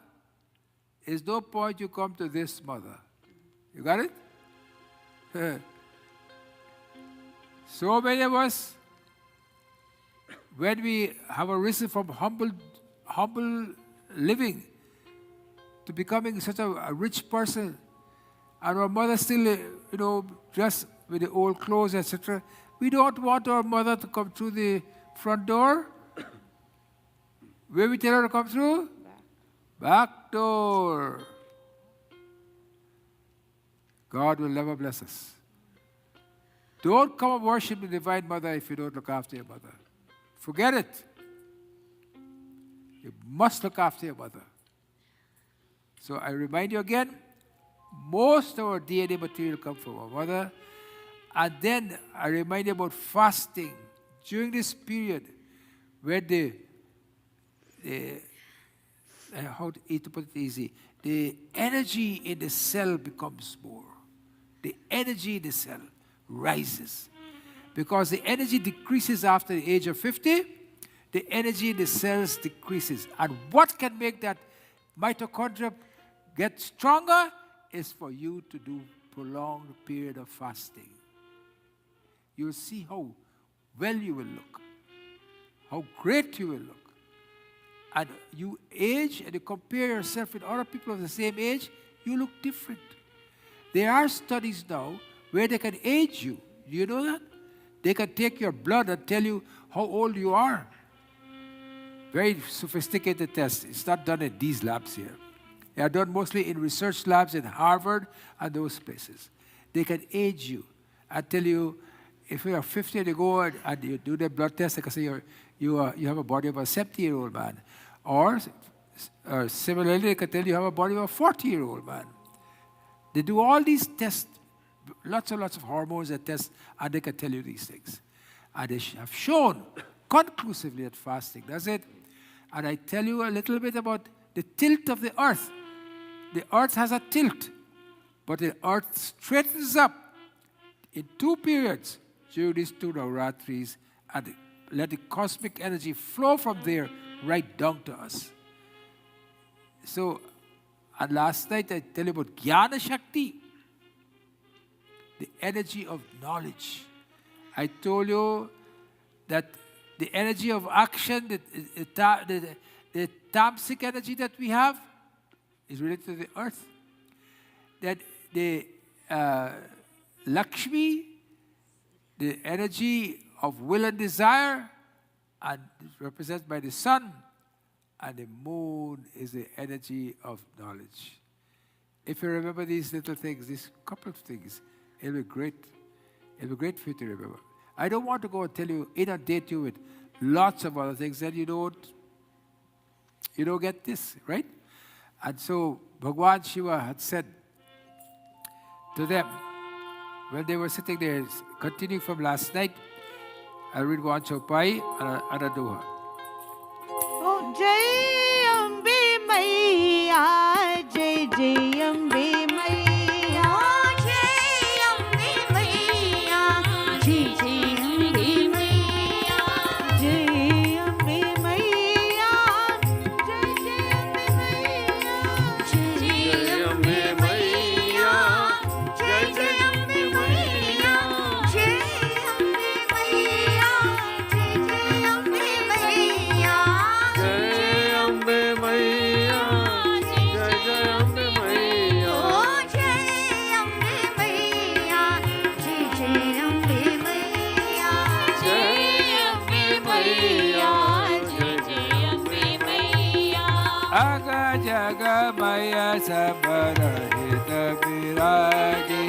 there's no point you come to this mother. You got it? So many of us, when we have arisen from humble living to becoming such a rich person, and our mother still, dressed with the old clothes, etc., we don't want our mother to come through the front door. Where we tell her to come through? Back door. God will never bless us. Don't come and worship the Divine Mother if you don't look after your mother. Forget it. You must look after your mother. So I remind you again, most of our DNA material comes from our mother. And then I remind you about fasting. During this period, where how to put it easy, the energy in the cell becomes more. The energy in the cell rises. Because the energy decreases after the age of 50, the energy in the cells decreases. And what can make that mitochondria get stronger is for you to do prolonged period of fasting. You'll see how well you will look, how great you will look. And you age and you compare yourself with other people of the same age, you look different. There are studies now where they can age you. Do you know that? They can take your blood and tell you how old you are. Very sophisticated tests. It's not done in these labs here. They are done mostly in research labs in Harvard and those places. They can age you and tell you, if you are 50 and you go and you do the blood test, they can say you have a body of a 70-year-old man. Or similarly, they can tell you have a body of a 40-year-old man. They do all these tests, lots and lots of hormones and tests, and they can tell you these things. And they have shown conclusively that fasting does it. And I tell you a little bit about the tilt of the earth. The earth has a tilt, but the earth straightens up in 2 periods during these 2 Navratris, and let the cosmic energy flow from there right down to us. So, and last night I tell you about Jnana Shakti, the energy of knowledge. I told you that the energy of action, the tamasic energy that we have, is related to the earth. That the Lakshmi, the energy of will and desire, and represented by the sun, and the moon is the energy of knowledge. If you remember these little things, these couple of things, it'll be great. It'll be great for you to remember. I don't want to go and tell you, inundate you with lots of other things that you don't get this, right? And so Bhagwan Shiva had said to them, when they were sitting there, continuing from last night, I'll read one chopai and a doha. Jai Ambe Maiya, Jai Jai Ambe Maiya, Jai Ambe Maiya, Jai Jai Ambe Maiya, Jai Ambe Maiya, Jai Jai Ambe Maiya, Jai Ambe Maiya, Jai Jai Ambe Maiya, Jai Ambe Maiya, Jai Jai Ambe Maiya, Jai Ambe Maiya, Jai Jai Ambe Maiya. Oh Jai Ambe Maiya, Jai Jai Ambe Maiya, Jai Ambe Maiya, Jai Jai Ambe Maiya. Aga jaga maya sabara hita viragi.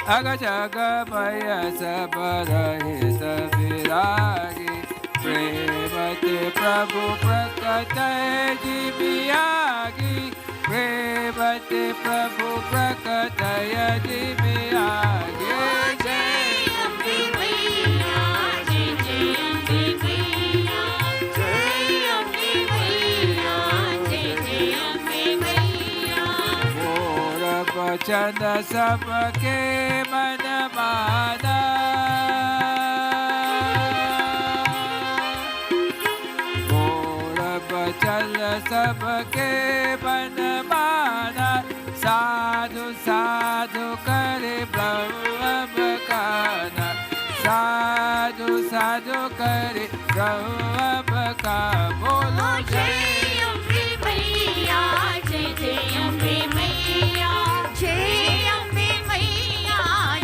Aga jaga maya sabara hita viragi. Premate Prabhu prakataye jiviyagi. Premate Prabhu prakataye jiviyagi. Jai Ambe Maiya, Jai Jai Ambe Maiya, Jai Ambe Maiya, Jai Jai Ambe Maiya. मोर बचन सबके मन माना मोर बचन सबके मन माना साधु साधु करे ब्रह्म बखाना साधु साधु करे ब्रह्म बखा बोलो Jai Ambe Maiya, Jai Jai Ambe Maiya, Jai Ambe Maiya,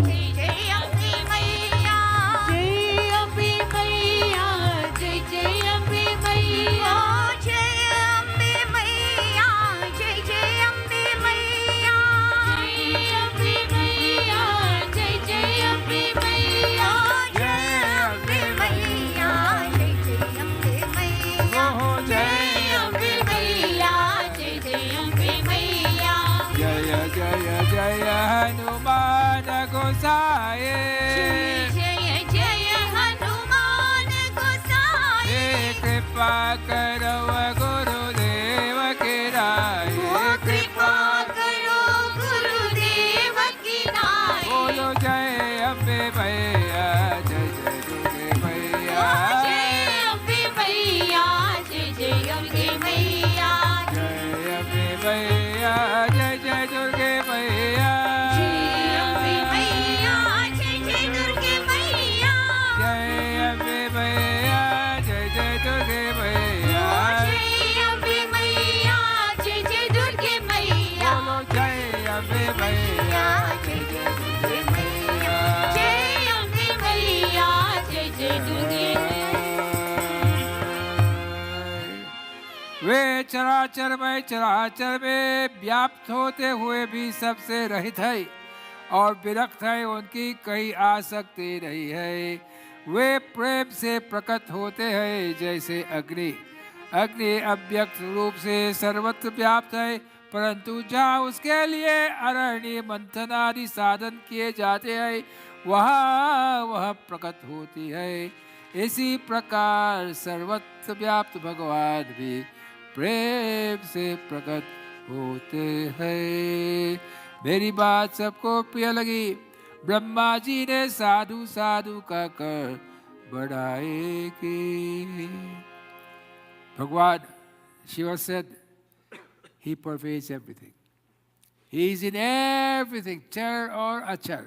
Jai Jai Ambe Maiya, Jai Ambe Maiya, Jai Jai Ambe Maiya, Jai Ambe Maiya, Jai Jai Ambe Maiya, Jai Ambe Maiya, Jai Jai Ambe Maiya, Jai Ambe Maiya, Jai Jai Ambe Maiya, Oh, Jai Ambe Maiya, Jai Jai Ambe Maiya. Jaya Jaya Jaya Hanuman Gosaye Jaya Jaya Hanuman Gosaye. He Kripa Karo Gurudev Kiraye Kripa karo Gurudev ki naye. Bolo Jai Ambe Maiya Jai Jai Durge Maiya Jai Ambe Maiya, Jai Jai Ambe Maiya. Jai Ambe Maiya Jai Jai Durge Maiya Jai Ambe Maiya, Jai Jai Durge Maiya. Jai Ambe Maiya Jai Jai Durge Maiya Jai Ambe Maiya, Jai Jai Durge Maiya. Bolo Jai Ambe Maiya Jai Jai Durge Maiya Jai Ambe Maiya, Jai Jai Durge Maiya. वे चराचर में व्याप्त होते हुए भी सबसे रहित है और विरक्त है उनकी कई आसक्ति नहीं है वे प्रेम से प्रकट होते हैं जैसे अग्नि अग्नि अव्यक्त रूप से सर्वत्र व्याप्त है परंतु जहाँ उसके लिए अरण्य मंथन आदि साधन किए जाते हैं वहाँ वह प्रकट होती है इसी प्रकार सर्वत्र व्याप्त भगवान भी प्रेम से प्रकट होते हैं मेरी बात सबको प्रिय लगी ब्रह्मा जी ने साधु साधु का कर बढ़ाएगी भगवान Shiva said he pervades everything he is in everything char or achar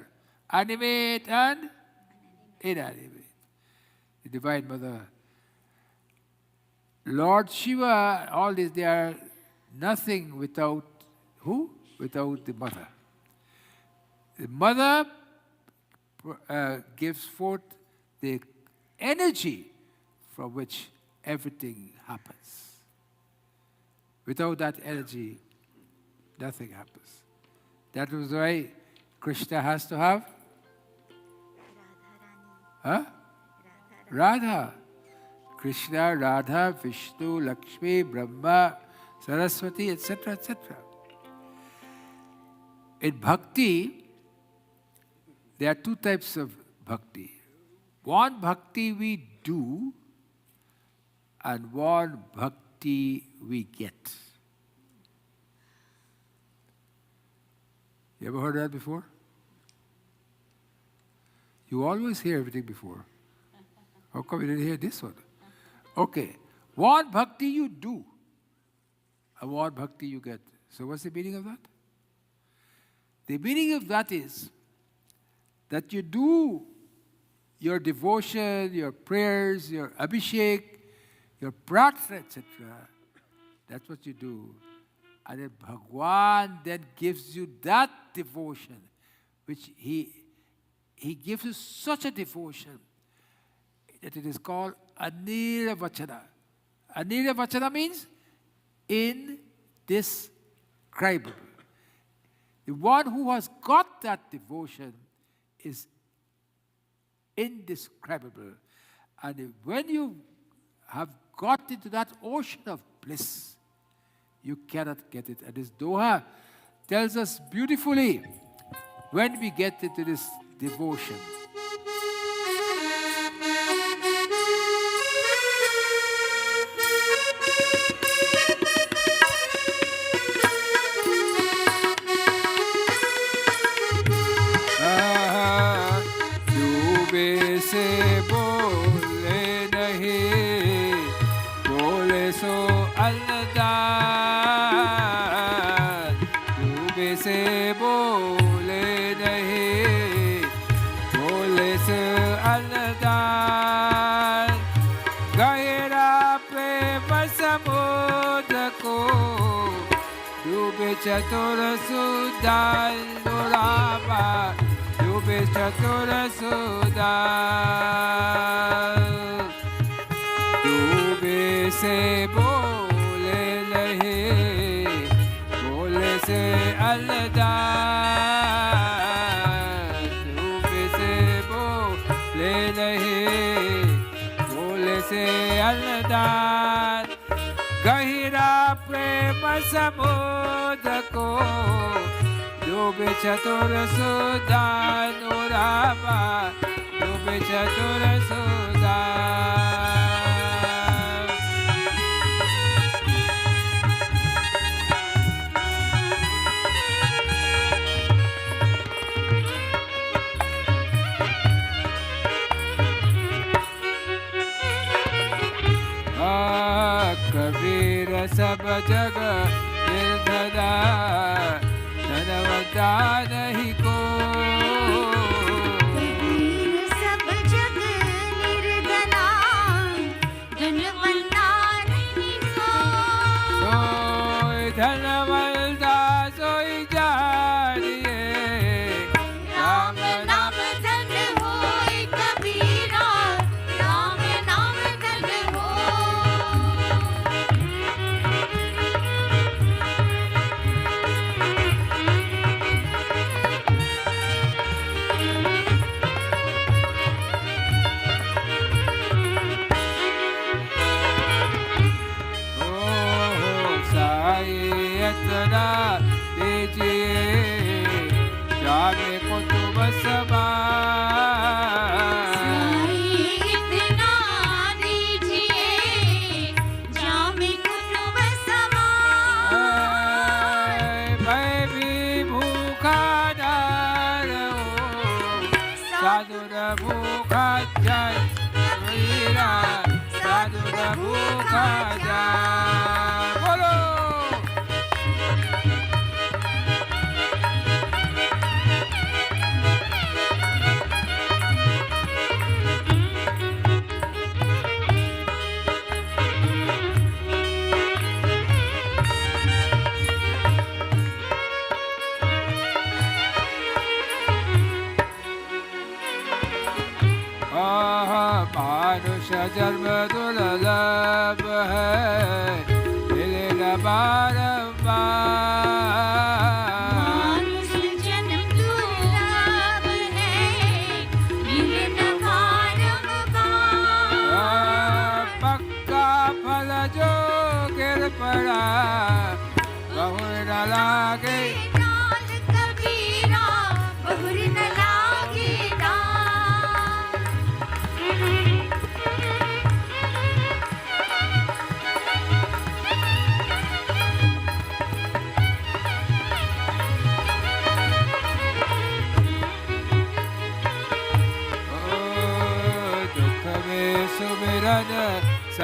animate and inanimate the Divine Mother Lord Shiva, all this, they are nothing without who? Without the mother. The mother gives forth the energy from which everything happens. Without that energy, nothing happens. That was why Krishna has to have Radha. Krishna, Radha, Vishnu, Lakshmi, Brahma, Saraswati, etc., etc. In bhakti, there are two types of bhakti. One bhakti we do, and one bhakti we get. You ever heard that before? You always hear everything before. How come you didn't hear this one? Okay. One bhakti you do, and one bhakti you get. So what's the meaning of that? The meaning of that is that you do your devotion, your prayers, your abhishek, your prarthana, etc. That's what you do. And then Bhagwan then gives you that devotion, which He gives you such a devotion that it is called Anirvachana. Anirvachana means indescribable. The one who has got that devotion is indescribable. And when you have got into that ocean of bliss, you cannot get it. And this Doha tells us beautifully when we get into this devotion. से बोले नहीं, बोले सो Aldar. डूबे से बोले नहीं, बोले सो Aldar. गहरा प्रेम समुद्र को डूबे चतुर सुदार रामा, डूबे चतुर सुदार। डूबे से बोले नहीं, बोले से अलदार। डूबे से बोले नहीं, बोले से अलदार। गहरा प्रेम समुद्र को डूबे चतुर सुदार रामा, डूबे चतुर सुदार। कबीर सब जग निर्धना, धनवंता नहीं को। कबीर सब जग निर्धना, धनवंता नहीं को। सोई धनवंता सोई जानिए, राम नाम धन होय कबीरा, राम नाम धन इतना दीजिए, जामे कुतुब समान। इतना दीजिए, जामे कुतुब समान। मैं भी भूखा न रहूं, साधु न भूखा जाए मेरा, साधु न भूखा जाए। बोलो मानुष जन्म दुर्लभ है, मिले न बारंबार। मानुष जन्म दुर्लभ है, मिले न बारंबार। पक्का फल जो गिर पड़ा, बहु न लागे नाल कबीरा, बहुर न लागे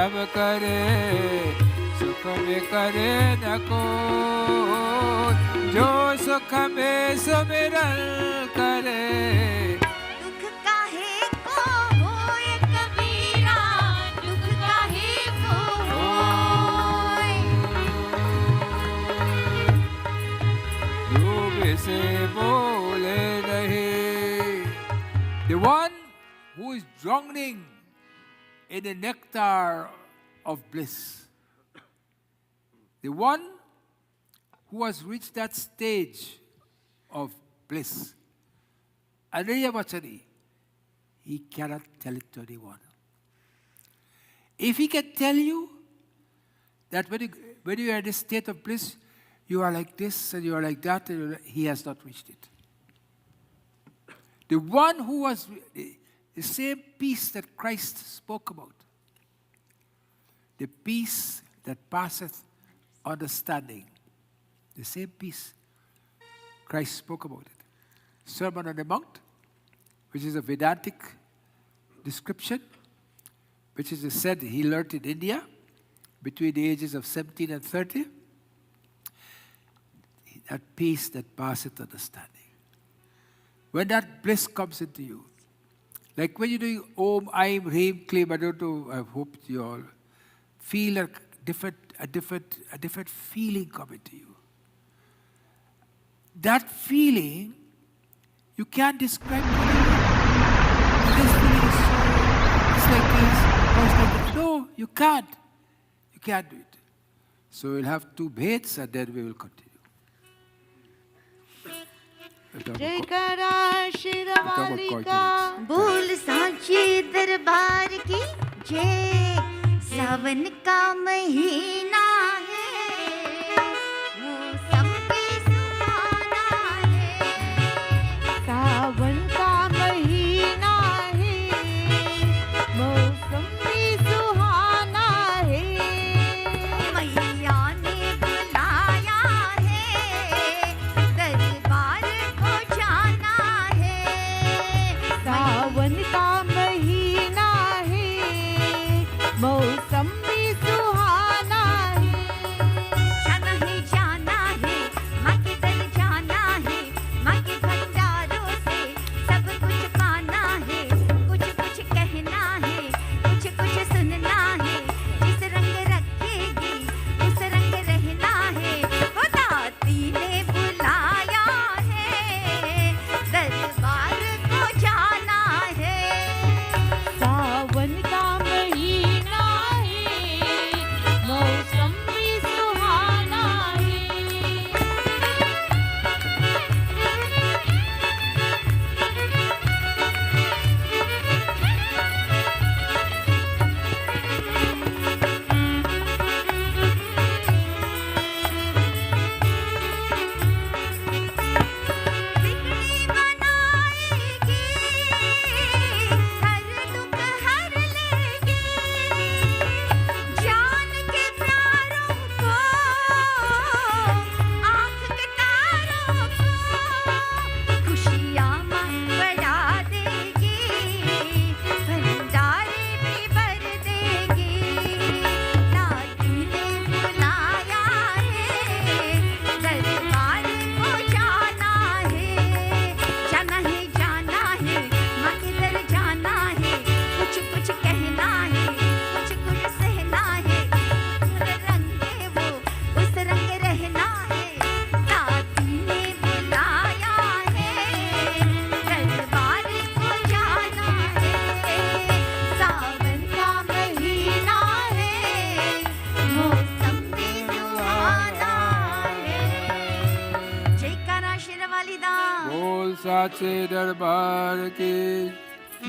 सब करे, सुख में करे न को, जो सुख में सुमिरन करे। दुख काहे को होए कबीरा, दुख काहे को होए। जो से बोले नहीं। The one who is drowning in the nectar of bliss, the one who has reached that stage of bliss, Anayavachari, he cannot tell it to anyone. If he can tell you that when you are in a state of bliss, you are like this and you are like that, and he has not reached it. The one who was the same peace that Christ spoke about, the peace that passeth understanding, the same peace Christ spoke about it. Sermon on the Mount, which is a Vedantic description, which is said he learnt in India between the ages of 17 and 30. That peace that passeth understanding. When that bliss comes into you, like when you're doing Om, Aim, Hreem, Klim, I don't know, I hope you all feel a different feeling coming to you. That feeling, you can't describe it. This feeling is so, it's like this, or it's like that. No, you can't. You can't do it. So we'll have 2 bheds and then we will continue. जयकारा शेरवाली का बोल सांचे दरबार की जय। सावन का महीना है, मौसम भी सुहाना है। सावन का महीना है, मौसम भी सुहाना है। मैया ने बुलाया है, दरबार को जाना है। सावन का महीना है, मौसम भी सुहाना है। जाना है, माँ के दर जाना है। माँ के भंडारों से सब कुछ पाना है। कुछ कुछ कहना है, कुछ कुछ सुनना है। जिस रंग रखेगी उस रंग रहना है। वो दाती ने बुलाया है, दरबार को जाना है। सावन का महीना है, मौसम भी सुहाना है। बिगड़ी बनाएगी, हर दुख हर लेगी। जान के प्यारों को, आँख के तारों को, खुशियाँ माँ बढ़ा देगी। भंडारे भी भर देगी। दादी ने बुलाया है, दरबार को जाना है। जाना है, माँ के दर जाना है। कुछ कुछ कहना है, कुछ कुछ सहना है। रंग है वो, उस रंग रहना है। दादी ने बुलाया है, दरबार को जाना है। सावन का महीना है, मौसम भी सुहाना है। जयकारा शेरवाली दा। बोल साचे दरबार की।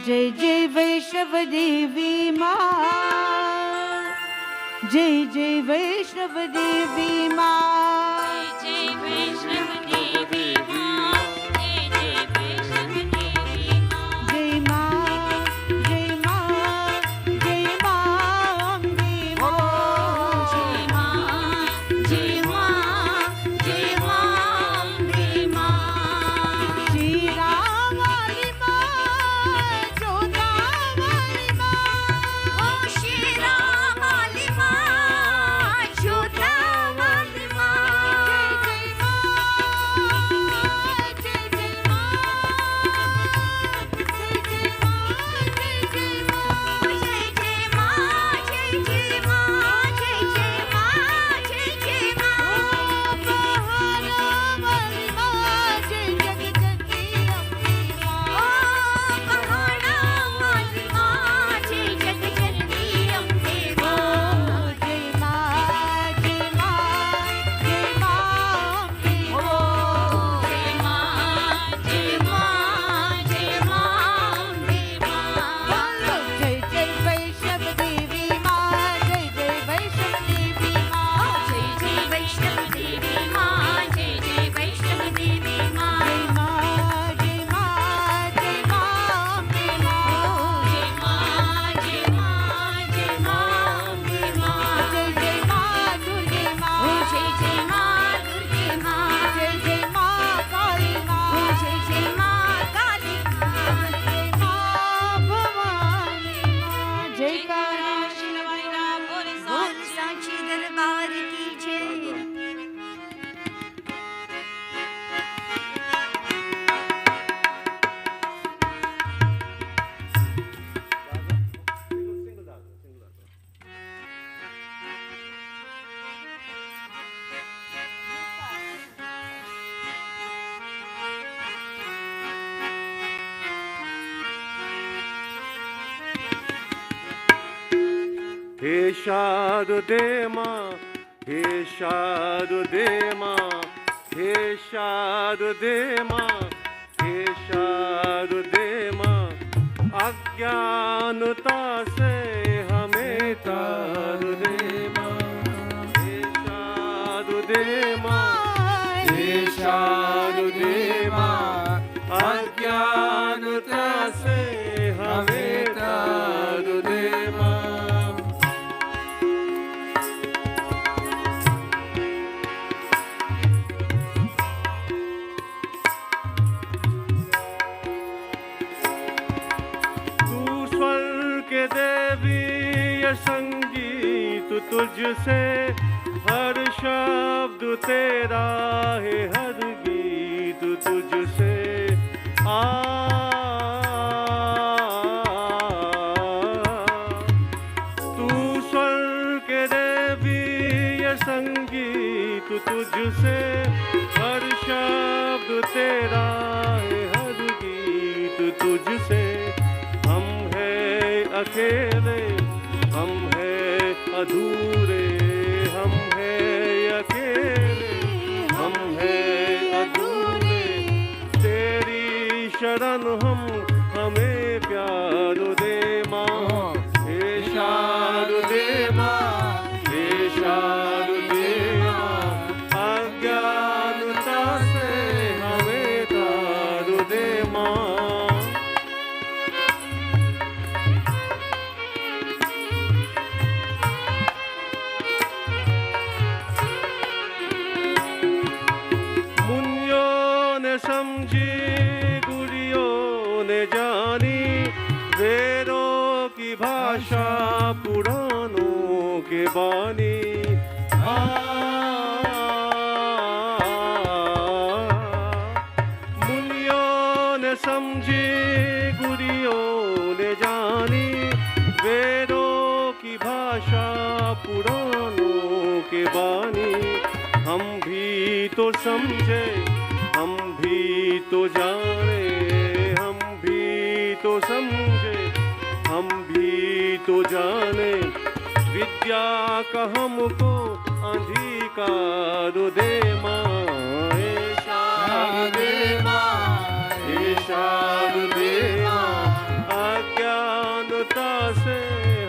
जय जय वैष्णव देवी माँ, जय जय वैष्णव देवी माँ। जय वैष्णव देवी माँ, जय जय वैष्णव देवी माँ। जय माँ, जय माँ, जय माँ अम्बे माँ। जय माँ, जय माँ, जय माँ अम्बे माँ। श्री राम वाली माँ, जोधा वाली माँ। ओ श्री राम हे शारदे माँ, हे शारदे माँ, हे शारदे माँ, हे शारदे माँ, अज्ञानता से हमें तार दे माँ। हे शारदे माँ, हे शारदे माँ, अज्ञानता से हमें तार दे माँ। के देवी ये संगीत तुझसे, हर शब्द तेरा है, हर गीत तुझसे। तू स्वर के देवी ये संगीत तुझसे, हर शब्द तेरा है, हर गीत तुझसे। अकेले हम हैं अधूरे, हम हैं अकेले, हम हैं अधूरे। तेरी शरण हम, हमें प्यार दे माँ। हे शारदे माँ, हे शारदे माँ, अज्ञानता से हमें तार दे माँ। समझी गुरियों ने जानी, वेदों की भाषा पुराणों के बानी। मुनियों ने समझी गुरियों ने जानी, वेदों की भाषा पुराणों के बानी। हम भी तो समझे, हम भी तो जाने, हम भी तो समझे, हम भी तो जाने। विद्या का हमको अधिकार दे माँ। हे शारदे माँ, हे शारदे माँ, अज्ञानता से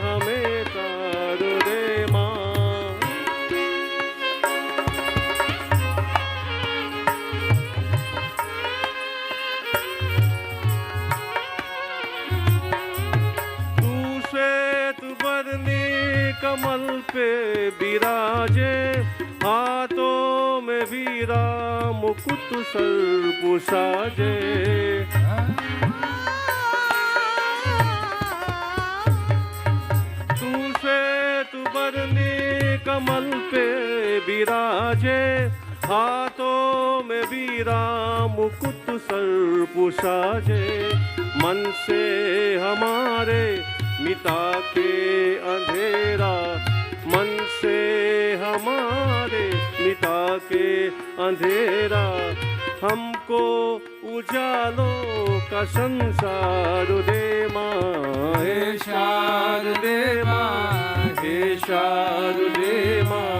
हमें तार दे माँ। कमल पे विराजे, हाथों में वीरा मुकुट सर्प साजे। तू श्वेत बरनी कमल पे विराजे, हाथों में वीरा मुकुट सर्प साजे। मन से हमारे मिटा के अंधेरा, मन से हमारे मिटा के अंधेरा। हमको उजालों का संसार दे माँ। हे शारदे माँ, हे शारदे माँ,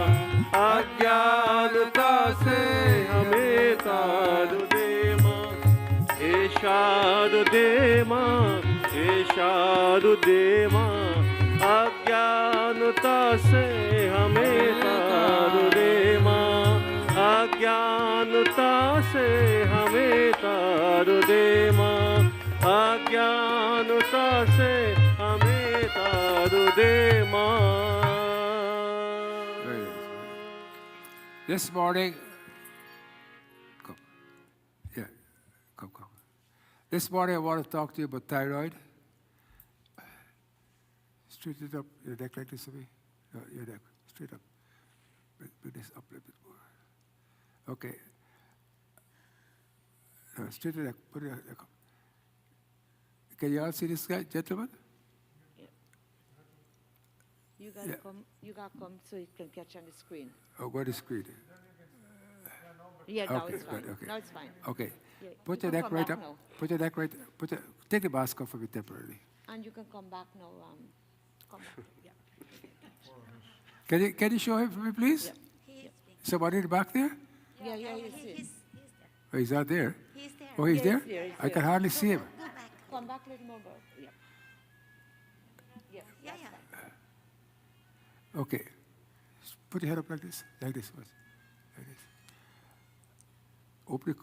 अज्ञानता से हमें तार दे माँ। हे शारदे माँ, हे शारदे माँ, अज्ञानता से हमें तार दे माँ। अज्ञानता से हमें तार दे माँ। अज्ञानता से हमें तार दे माँ। This morning, come. Yeah, come. This morning I want to talk to you about thyroid. Straighten it up, your neck like this to me. Your neck, straight up. Bring this up a little bit more. Okay. Now, straighten it up, put it up. Can you all see this guy, gentleman? Yeah. You gotta come so you can catch on the screen. Oh, where the screen? Yeah, now Okay, it's fine. good, okay. Now it's fine. Okay. Yeah, Put you your can neck come right back up. now. Put your neck right. Take the mask off of it temporarily. And you can come back now. Come back. Yeah. Can you show him for me, please? Somebody in the back there? Yeah, he's Oh, he's not there. He's there. Oh, he's there? there, he's I can hardly see him. Go back. Come back a little more, bro. Yeah. Yeah, yeah. Okay. Put your head up like this. Like this. Like this.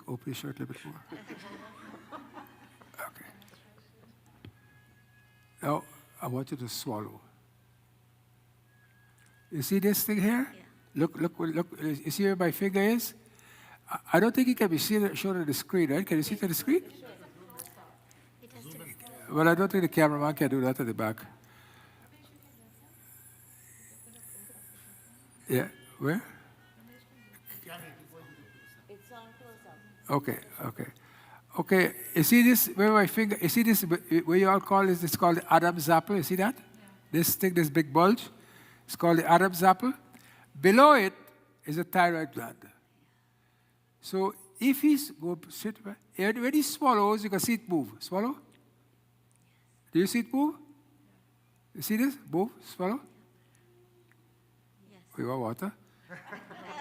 Open your shirt a little bit more. Okay. Now, I want you to swallow. You see this thing here? Yeah. Look. You see where my finger is? I don't think it can be shown on the screen, right? Can you see it on the screen? It has to be. Well, I don't think the cameraman can do that at the back. Yeah, where? It's on close up. Okay. You see this, where my finger, you see this, where you all call this, it's called the Adam's apple, you see that? This thing, this big bulge, it's called the Adam's apple. Below it is a thyroid gland. So if he's, when he swallows, you can see it move. Swallow. Do you see it move? You see this? Move, swallow. Yes. We want water.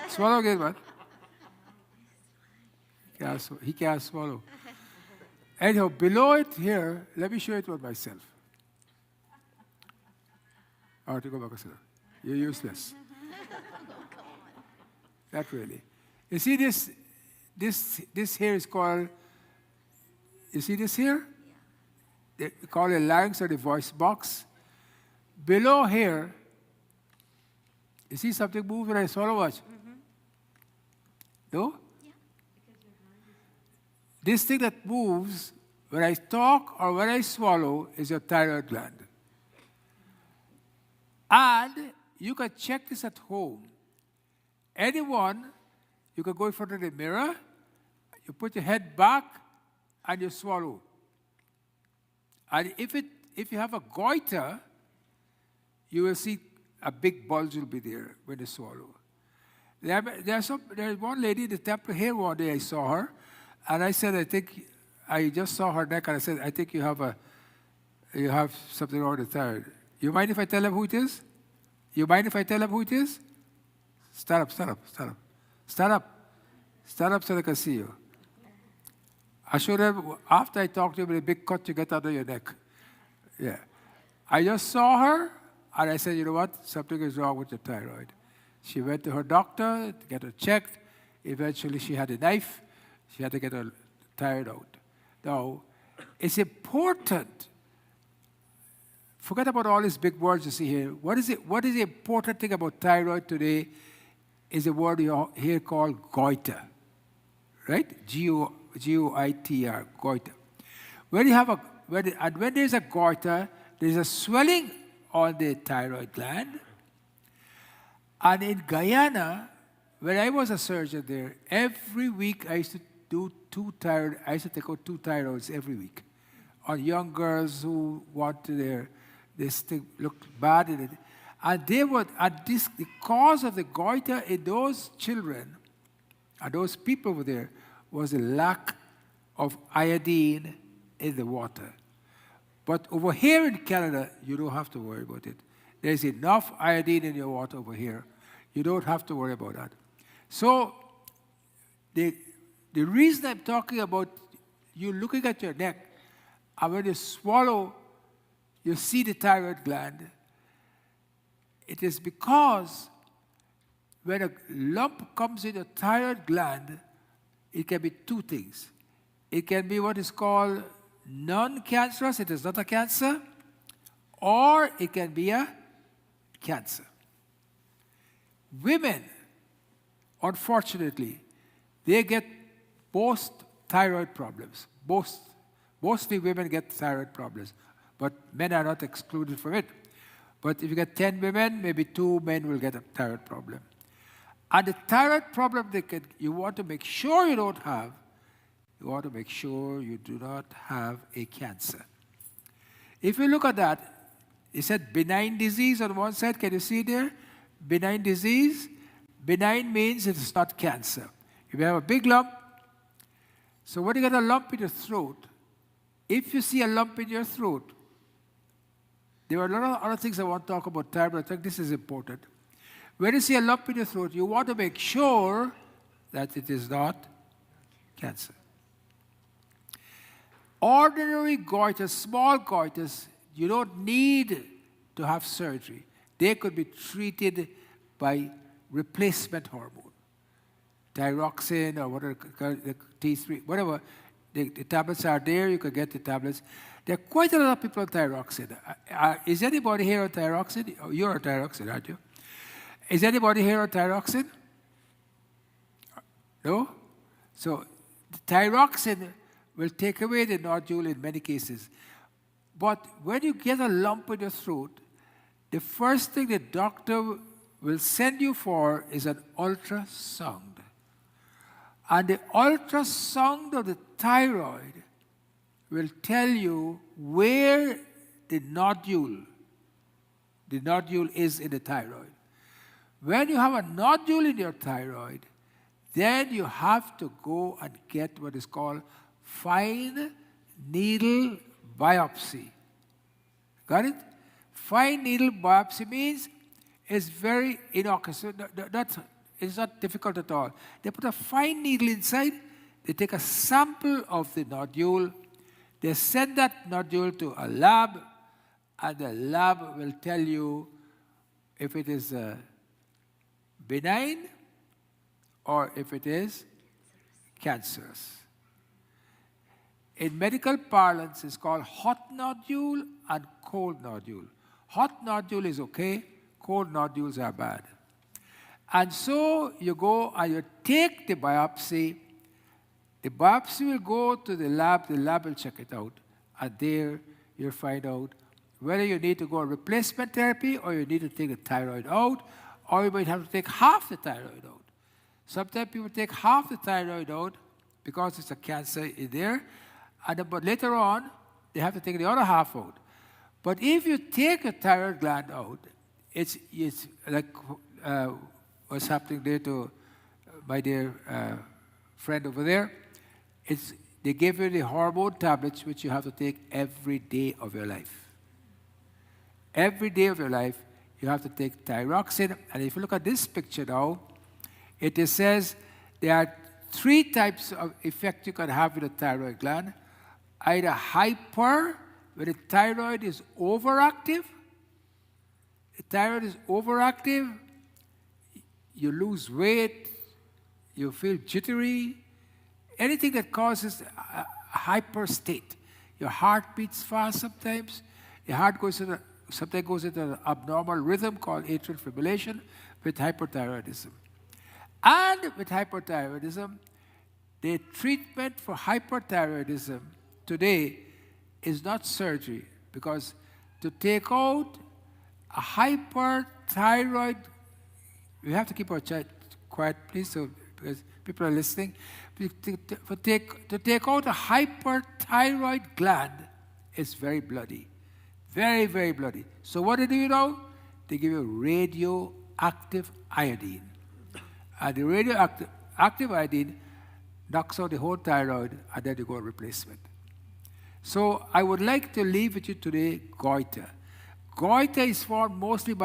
Swallow again, man. He can't swallow. Anyhow, below it here, let me show it with myself. All right, you go back and sit down. You're useless. Not really. You see this here is called, you see this here? Yeah. They call it larynx or the voice box. Below here, you see something move when I swallow? Watch. Mm-hmm. No? Yeah. This thing that moves when I talk or when I swallow is your thyroid gland. And you can check this at home. Anyone, you can go in front of the mirror, you put your head back, and you swallow. And if you have a goiter, you will see a big bulge will be there when you swallow. There's one lady in the temple here one day I saw her, and I said, I just saw her neck, and I said, I think you have something wrong with the thyroid. You mind if I tell him who it is? You mind if I tell him who it is? Stand up. Stand up so they can see you. I showed them, after I talked to you, with a big cut you get under your neck. Yeah. I just saw her, and I said, you know what? Something is wrong with your thyroid. She went to her doctor to get her checked. Eventually, she had a knife. She had to get her thyroid out. Now, it's important. Forget about all these big words you see here. What is the important thing about thyroid today is a word you hear called goiter. Right? G-O-I-T-R, goiter. When there's a goiter, there's a swelling on the thyroid gland. And in Guyana, when I was a surgeon there, every week I used to do I used to take out 2 thyroids every week on young girls who wanted this thing looked bad in it. And the cause of the goiter in those children and those people over there was a lack of iodine in the water. But over here in Canada, you don't have to worry about it. There's enough iodine in your water over here. You don't have to worry about that. So the reason I'm talking about you looking at your neck, and when you swallow, you see the thyroid gland, it is because when a lump comes in the thyroid gland, it can be 2 things. It can be what is called non-cancerous, it is not a cancer, or it can be a cancer. Women, unfortunately, they get most thyroid problems. Mostly women get thyroid problems, but men are not excluded from it. But if you get 10 women, maybe 2 men will get a thyroid problem. And the thyroid problem you want to make sure you don't have, you want to make sure you do not have a cancer. If you look at that, it said benign disease on one side. Can you see there? Benign disease. Benign means it is not cancer. If you have a big lump, so when you get a lump in your throat, if you see a lump in your throat, there are a lot of other things I want to talk about thyroid, but I think this is important. When you see a lump in your throat, you want to make sure that it is not cancer. Ordinary goiters, small goiters, you don't need to have surgery. They could be treated by replacement hormone, thyroxine or whatever, the T3, whatever. The tablets are there. You can get the tablets. There are quite a lot of people on thyroxine. Is anybody here on thyroxine? Oh, you're on thyroxine, aren't you? Is anybody here on thyroxine? No? So the thyroxine will take away the nodule in many cases. But when you get a lump in your throat, the first thing the doctor will send you for is an ultrasound. And the ultrasound of the thyroid will tell you where the nodule is in the thyroid. When you have a nodule in your thyroid, then you have to go and get what is called fine needle biopsy. Got it? Fine needle biopsy means it's very innocuous. It's not difficult at all. They put a fine needle inside, they take a sample of the nodule, they send that nodule to a lab, and the lab will tell you if it is benign or if it is cancerous. In medical parlance, it's called hot nodule and cold nodule. Hot nodule is okay, cold nodules are bad. And so you go and you take the biopsy will go to the lab will check it out, and there you'll find out whether you need to go on replacement therapy or you need to take the thyroid out, or you might have to take half the thyroid out. Sometimes people take half the thyroid out because it's a cancer in there, but later on, they have to take the other half out. But if you take a thyroid gland out, it's like what's happening there to my dear friend over there. They give you the hormone tablets which you have to take every day of your life. Every day of your life, you have to take thyroxine. And if you look at this picture now, it says there are 3 types of effect you can have with the thyroid gland. Either hyper, where the thyroid is overactive. The thyroid is overactive, you lose weight, you feel jittery, anything that causes a hyper state. Your heart beats fast sometimes. Your heart sometimes goes into an abnormal rhythm called atrial fibrillation with hypothyroidism. And with hypothyroidism, the treatment for hyperthyroidism today is not surgery, because to take out a hyperthyroid, we have to keep our chat quiet, please, because people are listening. To take out a hyperthyroid gland is very bloody. Very, very bloody. So what do you know? They give you radioactive iodine. And the radioactive iodine knocks out the whole thyroid, and then you go on replacement. So I would like to leave with you today goiter. Goiter is formed mostly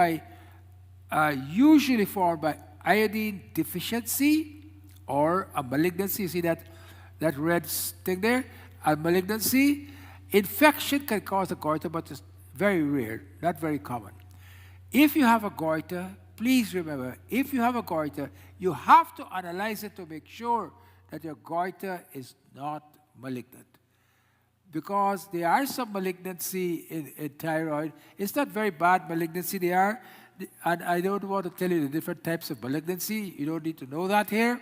usually formed by iodine deficiency or a malignancy. You see that red thing there? A malignancy. Infection can cause a goiter, but it's very rare, not very common. If you have a goiter, please remember, if you have a goiter, you have to analyze it to make sure that your goiter is not malignant. Because there are some malignancy in thyroid. It's not very bad malignancy they are. And I don't want to tell you the different types of malignancy. You don't need to know that here.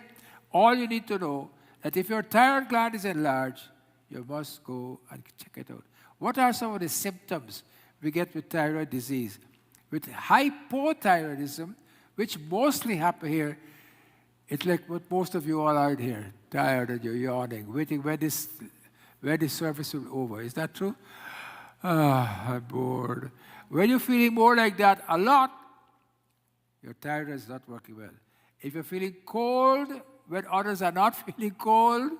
All you need to know that if your thyroid gland is enlarged, you must go and check it out. What are some of the symptoms we get with thyroid disease? With hypothyroidism, which mostly happen here, it's like what most of you all are here, tired and you're yawning, waiting when this service will be over. Is that true? I'm bored. When you're feeling more like that a lot, your thyroid is not working well. If you're feeling cold when others are not feeling cold,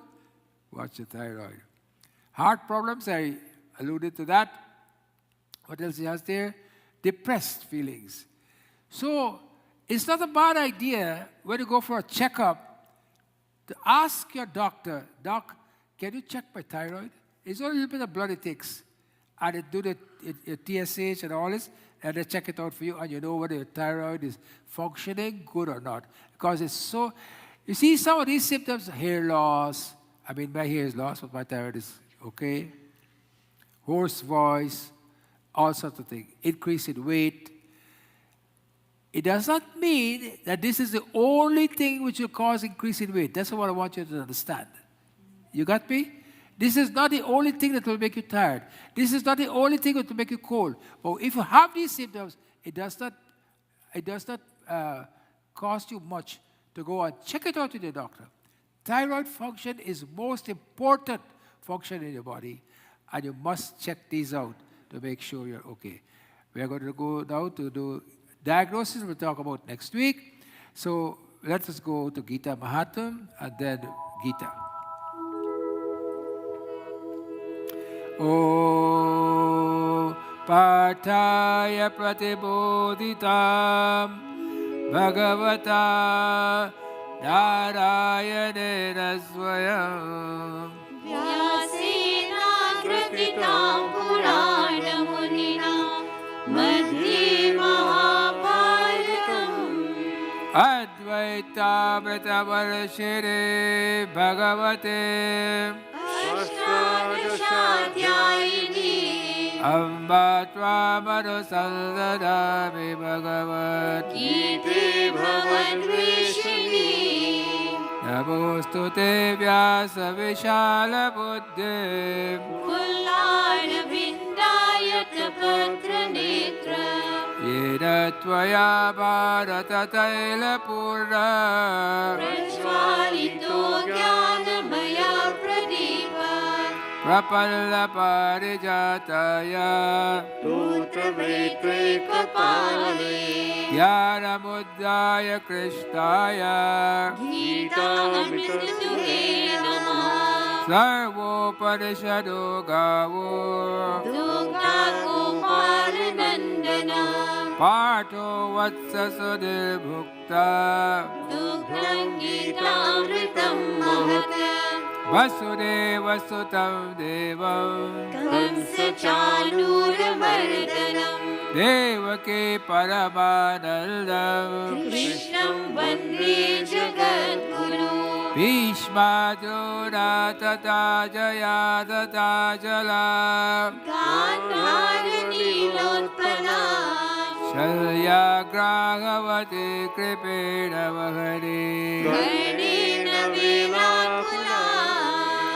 watch your thyroid. Heart problems, I alluded to that. What else he has there? Depressed feelings. So it's not a bad idea when you go for a checkup to ask your doctor, Doc, can you check my thyroid? It's only a little bit of blood it takes. And they do the TSH and all this, and they check it out for you, and you know whether your thyroid is functioning good or not. Because it's so, you see some of these symptoms, hair loss. I mean, my hair is lost, but my thyroid is okay. Hoarse voice, all sorts of things. Increase in weight. It does not mean that this is the only thing which will cause increase in weight. That's what I want you to understand. You got me? This is not the only thing that will make you tired. This is not the only thing that will make you cold. But if you have these symptoms, it does not cost you much to go and check it out with your doctor. Thyroid function is most important function in your body, and you must check these out to make sure you're okay. We are going to go now to do diagnosis. We'll talk about next week. So let us go to Gita Mahatmya and then Gita. O Partaya Pratibodhitam Bhagavata Narayana Swayam Vyasena Kratitam Purana Munina Madhye Mahabharatam Advaita Vritavarshire Bhagavate Ashtadashadyayini Amba Tvamadusandadami Bhagavat Gite Bhavadveshini Namostute Vyasa Vishala Buddhe Kullana Vindayata Patra Netra Yena Tvaya Bharata Taila Purna Prajvalito Jnanamaya Pradipa Prapalla Parijataya Putra Vetre Kapale Jnana Muddaya Krishnaya Gita Amrituhe Namaha Sarvopanishadu Gavo Dukha Gopalanandana Partho Vatsa Sudhir Bhukta Dukhan Gitamritam Mahata Vasudeva Sutam Devam Kansa Chanura Mardanam Devaki Paramanandam Krishnam Vande Jagadguru Bhishma Drona Tata Jaya Tata Jala Gandhara Nilotpala Shalya Gragavati Kripena Vahani Karnena Velakula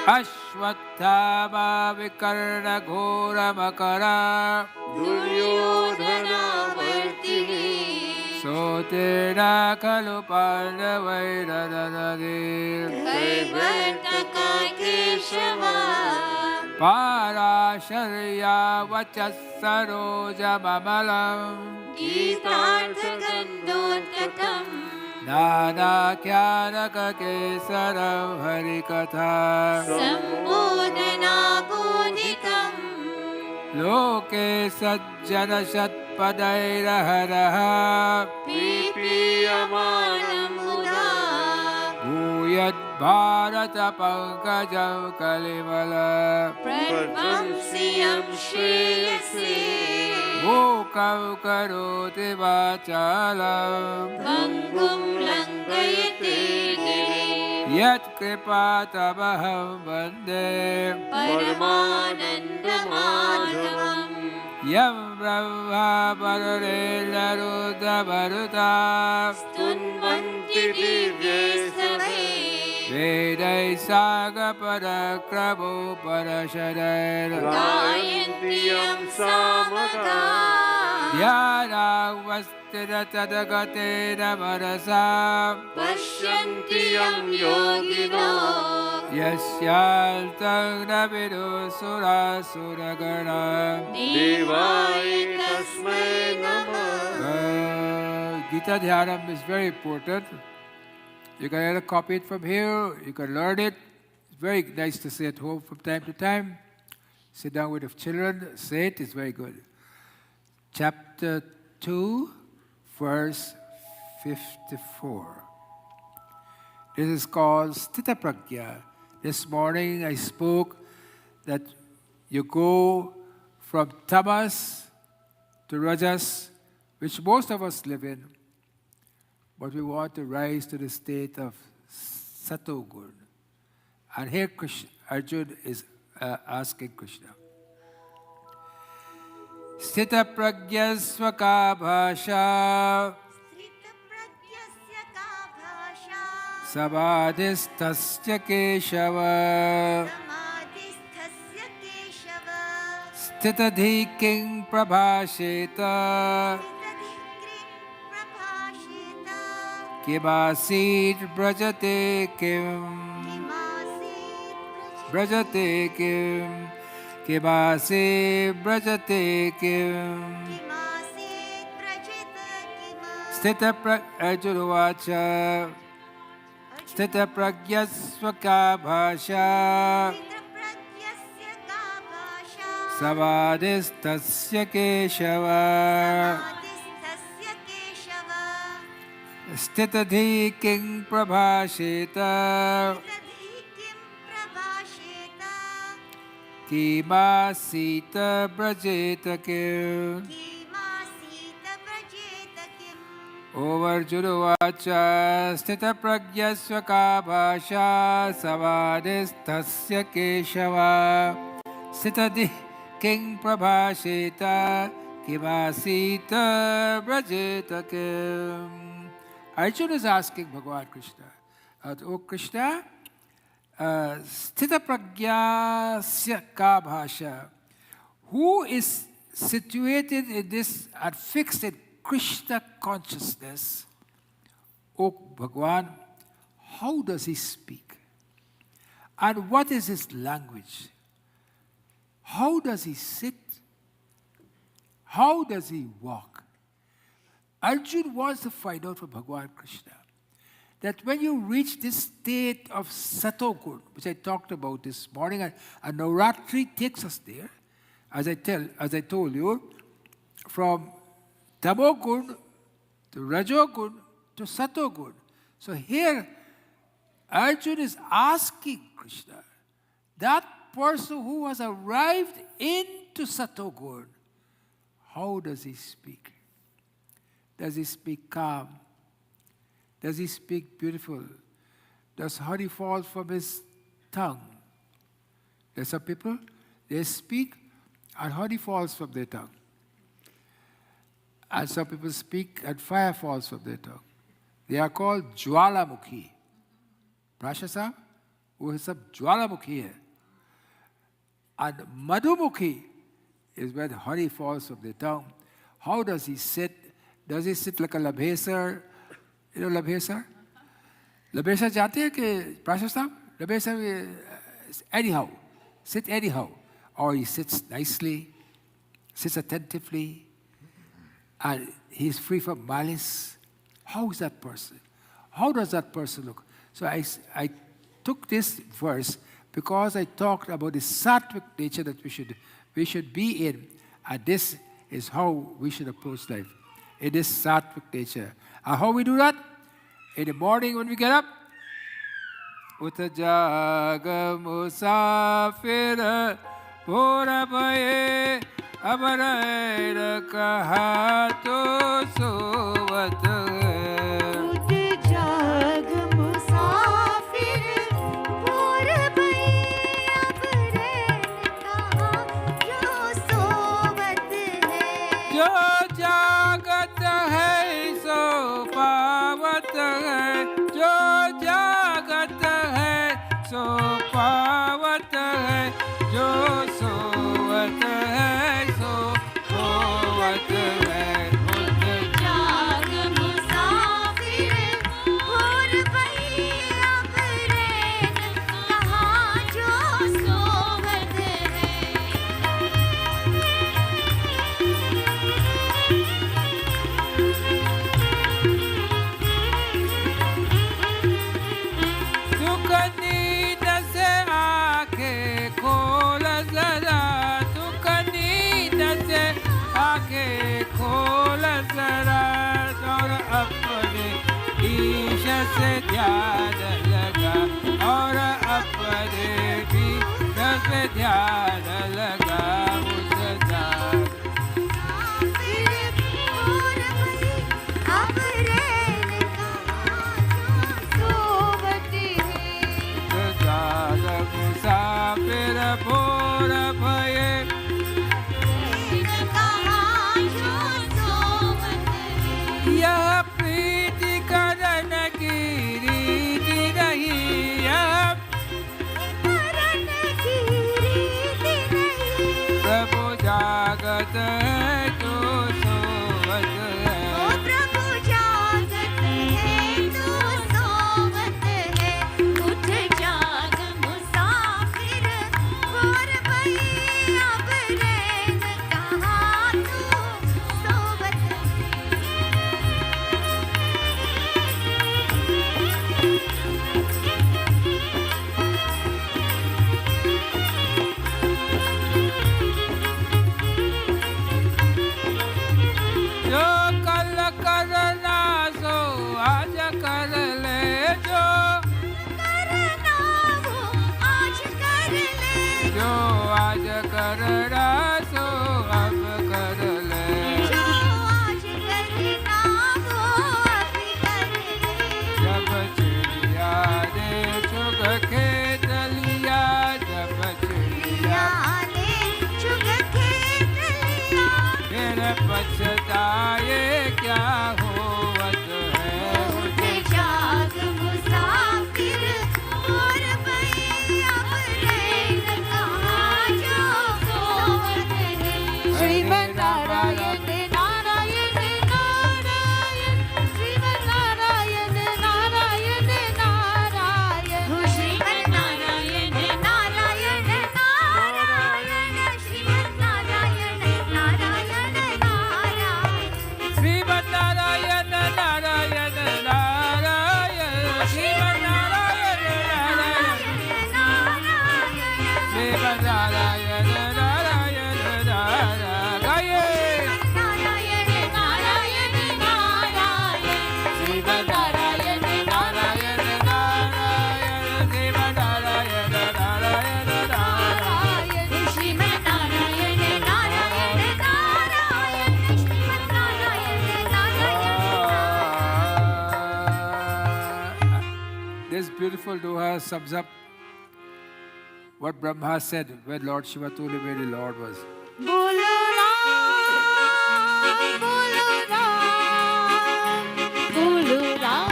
Ashwattama Vikarna Ghora Makara Duryodhana Vartini Sotena Khalu Pandavairanadir Kaivartaka Keshava Parasharya Vachasaroja Mamalam Gitartha Gandottatam Nana Kyanaka Kesaram Harikatha Sambodhana Bodhikam Loke Sajjana Shatpadairaharaha Pipiyamanam Muda Bhuyat Bharata Pankajam Kalivala Pradvamsiyam Shreyasi Mukam Karoti Vachalam Bangum Langayate Girim Yat Kripatamaham Vande Paramananda Madhavam Yam Brahma Pararela Rudra Bharuta Tunvanti Divye Sabe Vedai Saga Parakramo Parashadar Gayantiyam Samada Dhyana Vastira Tadagate Namarasa Pashyantiyam Yogino Yasyaltang Navidu Sura Suragana Devai Tasmai Namah Gita Dhyanam is very important. You can either copy it from here, you can learn it. It's very nice to say at home from time to time. Sit down with the children, say it, it's very good. Chapter 2, verse 54. This is called Sthita Prajna. This morning I spoke that you go from tamas to rajas, which most of us live in, but we want to rise to the state of Satogun. And here Arjuna is asking Krishna, Sthita Pragyasva ka bhasha स्थितप्रज्ञस्य का भाषा Sabadhistasya Keshava समाधिस्थस्य Keshav Sthitadhiking Prabhasheta तदिक्रीं प्रभाषेत Kimasit Brajate Kim किमासीत् Brajate Kim Kimasit Brajate Kim किमासीत् Prajit किम Sthita Arjunuvacha Sthita Pragyasva ka bhasha स्थितप्रज्ञस्य का भाषा Savadhistasya Keshava समाधिस्थस्य Keshav Sthitadhiking Prabhasheta तदिक्रीं प्रभाषेत Kimasita Brajeta Kim किमासीत् Prajit Kim Ovarjunuvacha Sthita Pragyasva ka bhasha Savadhistasya Keshava Sthitadhiking Prabhasheta Kimasita Brajeta Kim. Arjuna is asking Bhagavan Krishna, O Krishna, Sthita Pragyasya ka bhasha, who is situated in this and fixed in Krishna consciousness, O Bhagavan, how does he speak? And what is his language? How does he sit? How does he walk? Arjuna wants to find out from Bhagavan Krishna that when you reach this state of Satogun, which I talked about this morning, and Navratri takes us there, as I told you, from Tamogun to Rajogun to Satogun. So here, Arjuna is asking Krishna, that person who has arrived into Satogun, how does he speak? Does he speak calm? Does he speak beautiful? Does honey fall from his tongue? There's some people, they speak and honey falls from their tongue. And some people speak and fire falls from their tongue. They are called Jwalamukhi. Prasha Sahib, who is some Jwalamukhi hai. And Madhumukhi is when honey falls from their tongue. How does he sit? Does he sit like a labhesar? You know labhesar? Labhesar jate hai ki Prasha Sahib? Labhesar anyhow. Sit anyhow. Or he sits nicely, sits attentively, and he's free from malice. How is that person? How does that person look? So I took this verse because I talked about the sattvic nature that we should be in, and this is how we should approach life. It is sattvic nature. And how we do that? In the morning when we get up, Utajaga musafir purabhaye abaraira kaha to suvat उठ जाग मुसाफिर भोर भई अब रैन कहाँ जो सोवत है जो जागत है सो पावत है जो जागत है सो पावत है जो सोवत है सो होवत है जाग भी रस पे ध्यान लगाऊं सदा। मुसाफिर भोर भये यह प्रीति करण की रीति नहीं, यह प्रभु जागत है तो सोवत है। जो कल करना सो आज कर ले, जो आज करना सो अब कर ले। जब चिड़िया ने चुग खेत लिया, जब चिड़िया फिर पछताए क्या होवत है। उठे जाग मुसाफिर और भैया प्रेम कहाँ जो सोवत है। श्रीमन नारायण नारायण नारायण, श्रीमन नारायण नारायण नारायण, श्रीमन नारायण नारायण नारायण, श्रीमन नारायण नारायण नारायण, श्रीमन नारायण नारायण नारायण, श्रीमन नारायण नारायण, श्रीमन नारायण नारायण नारायण। गाइए। Narayan Narayan Narayan, Shriman Narayan Narayan Narayan, Shriman Narayan Narayan Narayan. Shriman Narayan Narayan Narayan, Shriman Narayan Narayan. This beautiful doha sums up what Brahma said when Lord Shiva told him where the Lord was. बोलो राम, बोलो राम, बोलो राम,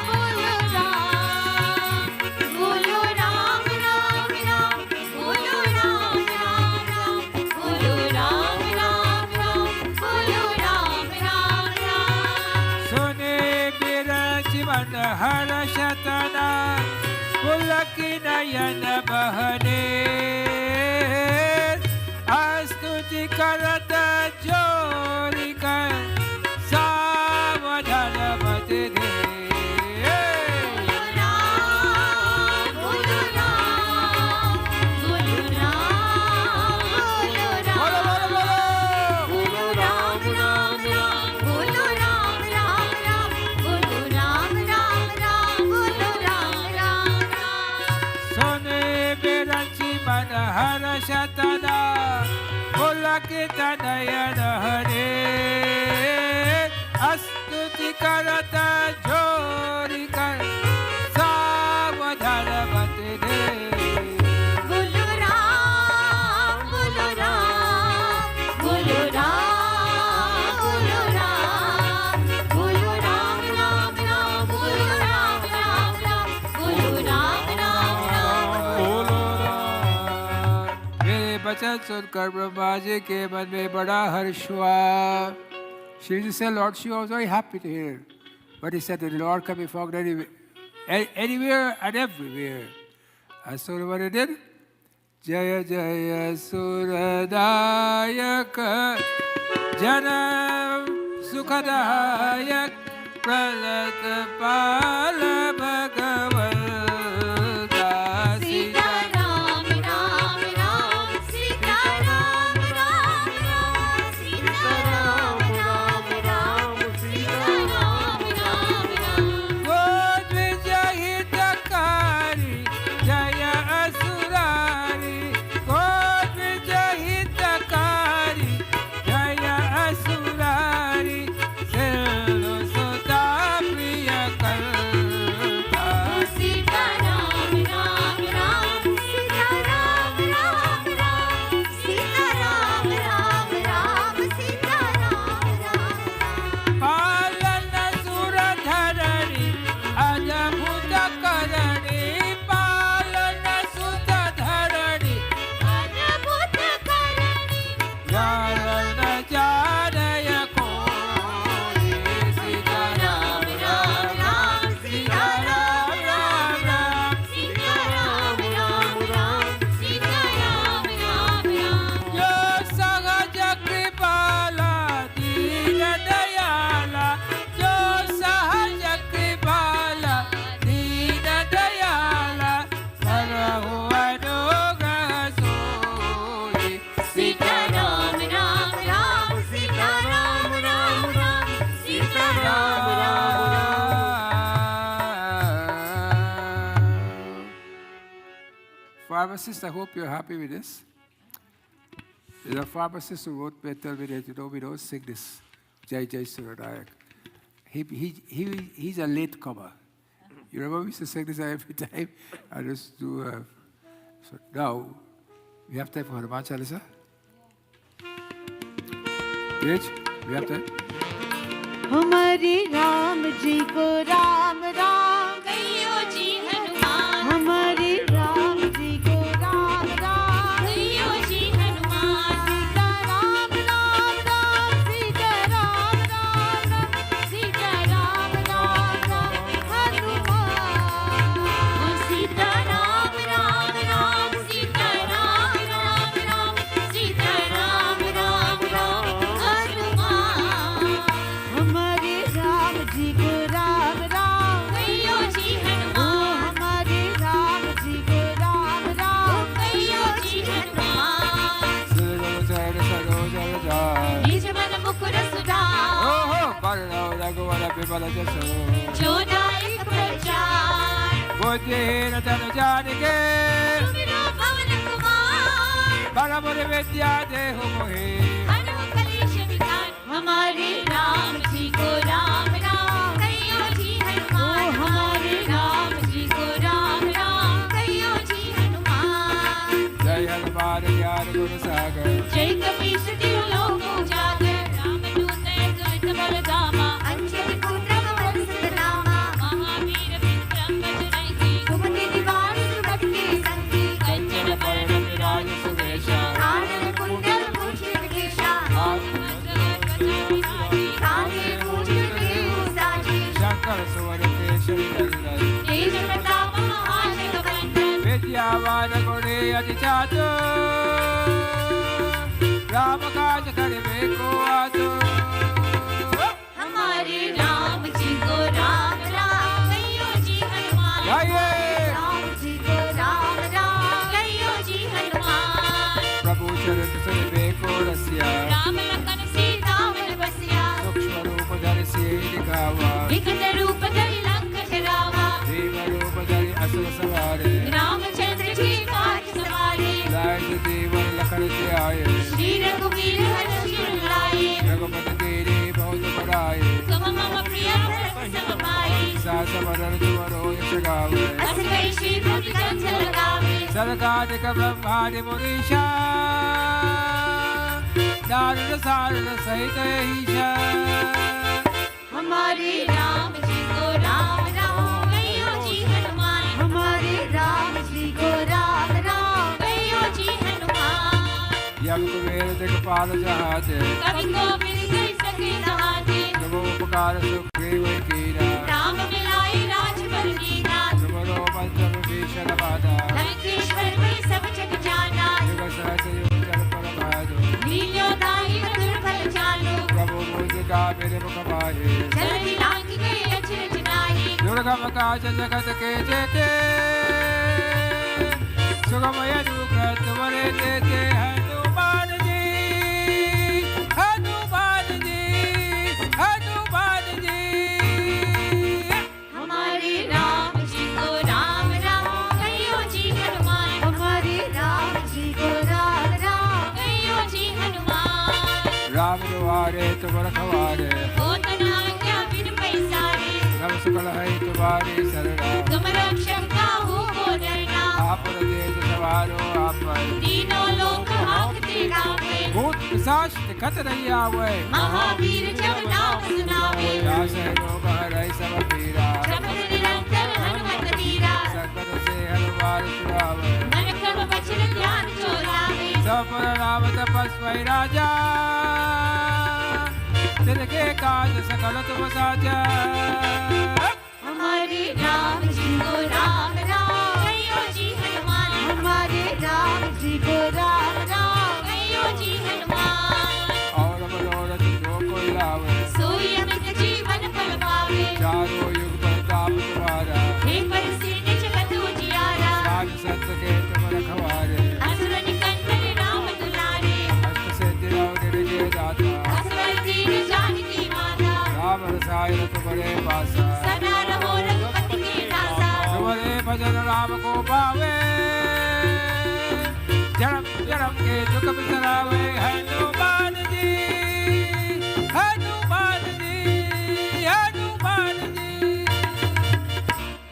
बोलो राम, बोलो राम राम राम, बोलो राम राम राम, बोलो राम राम राम, बोलो राम राम राम। सुने बिरज मन हर्षतना, पुलकी नयन बहने, स्तुति करत जोरी कर सावधान मत दे। बोलो राम, बोलो राम, बोलो राम, बोलो राम, बोलो बोलो बोलो। बोलो राम राम राम, बोलो राम राम राम, बोलो राम राम राम, बोलो राम राम राम। सुने बिरज मन हर्षतना, पुलकी नयन हरे, स्तुति करत जोरी कर सावधान मत दे। बोलो राम, बोलो राम, बोलो राम, बोलो राम, बोलो राम राम राम, बोलो राम राम राम, बोलो राम राम राम। बोलो राम। मेरे वचन सुनकर ब्रह्मा जी के मन में बड़ा हर्ष हुआ। Shri said Lord Shiva was very happy to hear, but he said that the Lord can be found anywhere and everywhere. And so what he did? Jaya Jaya Suradayak Janam Sukhadayak Pralat Pala Bhagavan Sita Ram Ram Ram, Sita Ram Ram Ram, Sita Ram Ram Ram, Sita Ram Ram Ram. Good Vijayitakaari Jaya हो अनुग्रह सोई Sita Ram Ram Ram Sita Ram Ram Ram Sita Ram Ram Pharmacist, I hope you're happy with this. There's a pharmacist who wrote me, tell me that, we don't sing this Jai Jai Suradayak. He's a latecomer. You remember we used to sing this every time? I just do. So now, we have time for Hanuman Chalisa? Rich, we have time? हमारे राम जी को राम राम कहियो जी हनुमान हमारे राम जी को राम राम कहियो जी हनुमान सीता राम राम राम सीता राम राम राम सीता राम राम राम हनुमान सीता राम राम राम सीता राम राम राम सीता राम राम राम हनुमान हमारे राम जी को राम राम कहियो जी हनुमान हमारे राम जी को राम राम कहियो जी हनुमान निज मन मुकुर सुधार जो नायक प्रचार बुद्धिहीन तनु जानिके सुमिरो पवन कुमार बल बुद्धि विद्या देहु मोहि हनु कलेश विकार हमारे राम जी को राम राम कहियो जी हनुमान हमारे राम जी को राम राम कहियो जी हनुमान जय हनुमान ज्ञान गुण सागर जय कपीस तिरु लोक उजागर राम दूत अतुलित बल धामा अंजलि पुत्र पवन सुत नामा महावीर विक्रम बजरंगी कुमति निवार सुमति के संगी कंचन बरण विराज सुवेशा कानन कुंडल भूषित केशा काले पूजित देव साजी शंकर सुवर केशरी नंदन तेज प्रताप महाजगवंदन विद्यावान गुणी अति चातुर राम काज करिबे को आतुर हमारे राम जी को राम राम कहियो जी हनुमान गाइए राम जी को राम राम कहियो जी हनुमान प्रभु चरित सुनिबे को रसिया राम लखन सीता मन बसिया सूक्ष्म रूप धरि सिय दिखावा विकट रूप धरि लंक जरावा भीम रूप धरि असुर सवारे रामचंद्र जी काज सवारे लाय जीवन लखन आए श्री रघुवीर हर्षि लाए रघुपति तेरे बहुत बड़ाए तुम मम प्रिय भरत सम पाए सास बदन तुमरो यश गावे अस कई श्रीपति कंठ लगावे सरकारिक ब्रह्मादि मुनीषा नारद सारद सहित ईशा हमारे राम जी को राम राम कहियो जी हनुमान हमारे राम जी को राम राम कहियो जी हनुमान यम कुबेर दिखपाल जहाते कवि को मिल गई सके नहाते तुम उपकार सुख देव कीरा राम मिलाए राजपद कीना तुमरो पंचम भीषण बाधा लंकेश्वर में सब जग जाना युग सहज युग जल पर भाजो लीलो दाई दुर्बल जानो प्रभु मुझका मेरे मुख पाए जल दिलांग गए अचरज नाहि दुर्गम काज जगत के जेते सुगमय अनुग्रह तुम्हारे देते हनुमान जी हनुमान जी हनुमान जी हमारे राम जी को राम राम कहियो जी हनुमान हमारे राम जी को राम राम कहियो जी हनुमान राम दुआरे तुम रखवारे हो तना क्या बिन पैसारे सब सकल है तुम्हारी शरणा तुम रक्षक काहू को डरना आप देश सवारो आप तीनों लोक हांकते कांपे भूत पिशाच दिखत नहीं आवे महावीर जब नाम सुनावे दास है लोग हरै सब पीरा जपत निरंतर हनुमत वीरा संकट से हनुमान छुड़ावे मन क्रम वचन ध्यान चोरावे सब पर राम तपस्वी राजा तिनके काज सकल तुम साजा हमारे राम जी को राम राम कहियो जी हनुमान हमारे राम जी को राम राम कहियो जी हनुमान और मनोरथ जो कोई लावे सोई अमित जीवन फल पावे चारों युग प्रताप तुम्हारा हे पर सिर निज कतु जियारा साध संत तुम्हारे पासा सदा रहो रघुपति के दासा तुम्हारे भजन राम को पावे जन्म जन्म के दुख बिसरावे हनुमान जी हनुमान जी हनुमान जी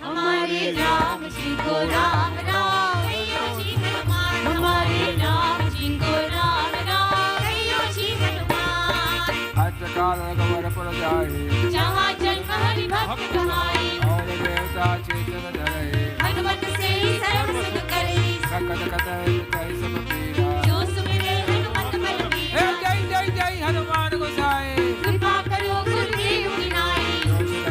हमारे राम जी को राम राम कहियो जी हनुमान हमारे राम जी को राम राम कहियो जी हनुमान अष्टकाल रघुवर पुर जाए जहाँ जन्म हरि भक्त कहाई और देवता चेतन धरे हनुमत से सर्व सुख करे सकल कतय जय सब पीरा जो सुमिरे हनुमत बलबीरा जय जय जय हनुमान गोसाई कृपा करो गुरुदेव की नाई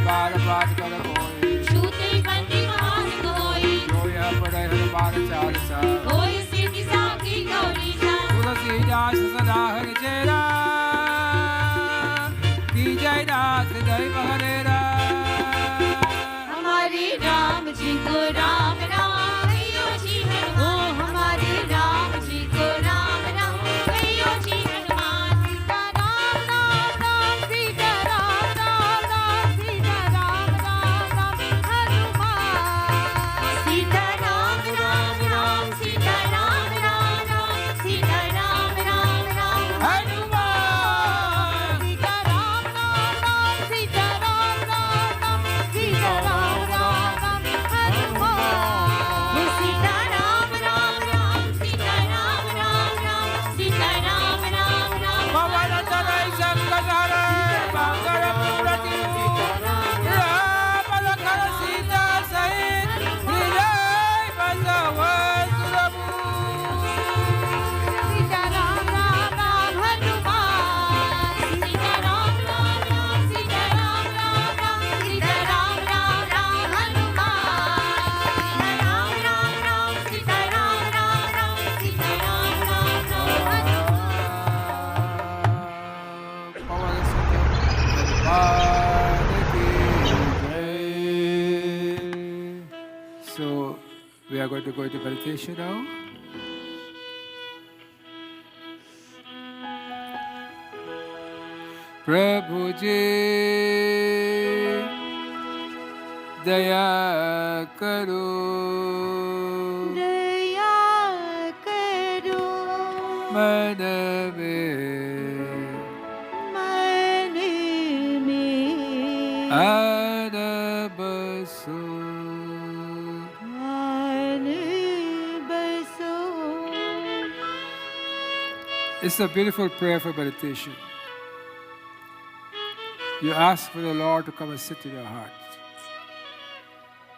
बार बात कर कोई छूते बंदी महान होई जो यह पढ़े हनुमान चालीसा होई सिद्धि साखी गौरी सा तुलसीदास सदा हरि चेरा की जय नाथ जय महरेरा हमारे राम जी को राम राम कहियो जी हनुमान हमारे राम जी को राम राम कहियो जी हनुमान सीता राम राम राम सीता राम राम राम सीता राम राम राम हनुमान सीता राम राम राम सीता राम राम राम सीता राम राम राम हनुमान सीता राम राम राम सीता राम राम राम सीता राम राम राम हनुमान सीता राम राम राम सीता राम राम राम सीता राम राम राम पवन तनय संकटहर मंगल मूर्ति राम लखन सीता सहित हृदय बसवै सीता राम राम राम हनुमान सीता राम राम राम सीता राम राम राम सीता राम राम राम हनुमान राम राम राम सीता राम राम राम सीता राम राम राम हनुमान पवन सुत हनुमान की जय. So we are going to go into meditation now. प्रभु जी दया करो दया करो मन में मन में आन बसो मान बसो It's a beautiful prayer for meditation. You ask for the Lord to come and sit in your heart.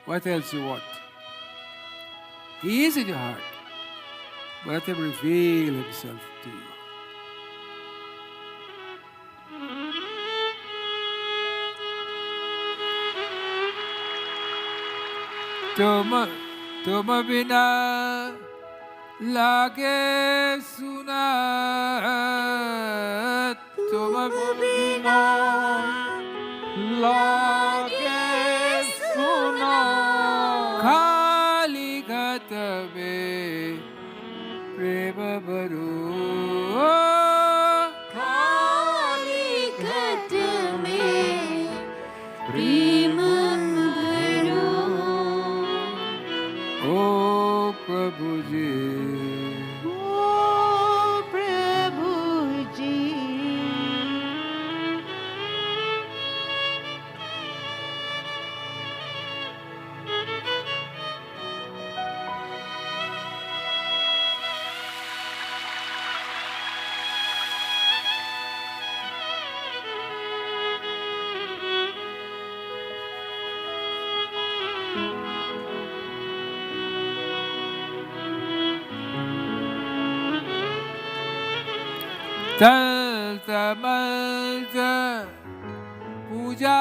What else you want? He is in your heart. But let Him reveal Himself to you. तुम बिना लागे सुना तुम बिना लागे सुना खाली घट में प्रेम भरो खाली घट में प्रेम भरो ओ प्रभु जी ओ प्रभु जी चलता मलता पूजा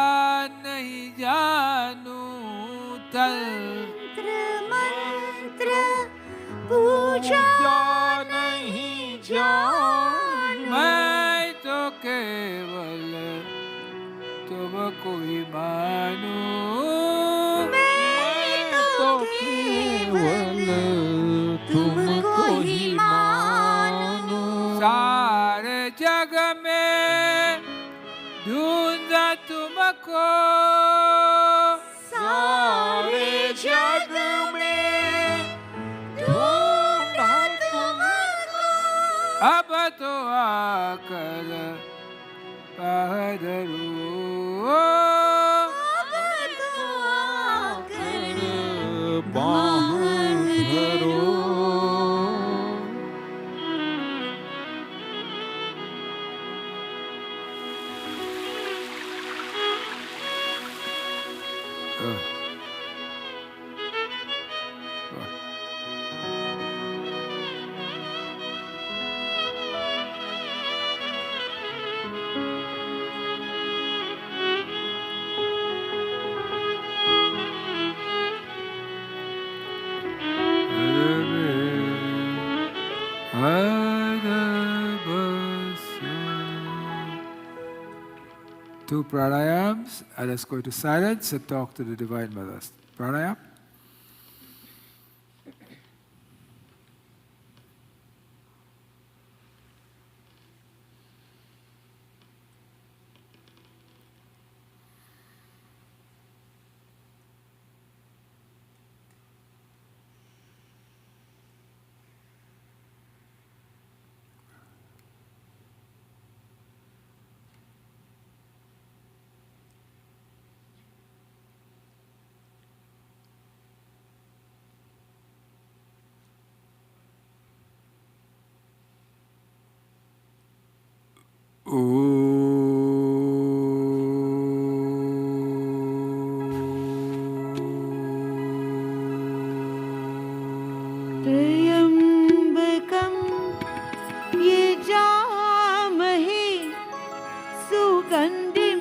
नहीं जानू मंत्र मंत्र पूजा नहीं जान मैं तो केवल तुमको ही मानू मैं तो केवल तुमको ही मानू सारे जग में ढूंढा तुमको को सारे जग में ढूंढा तुमको, अब तो आकर पधारो। अब तो आकर बाहर धरो। Two pranayams, and let's go to silence and talk to the Divine Mothers. Pranayam. त्र्यम्बकं यजामहे सुगन्धिं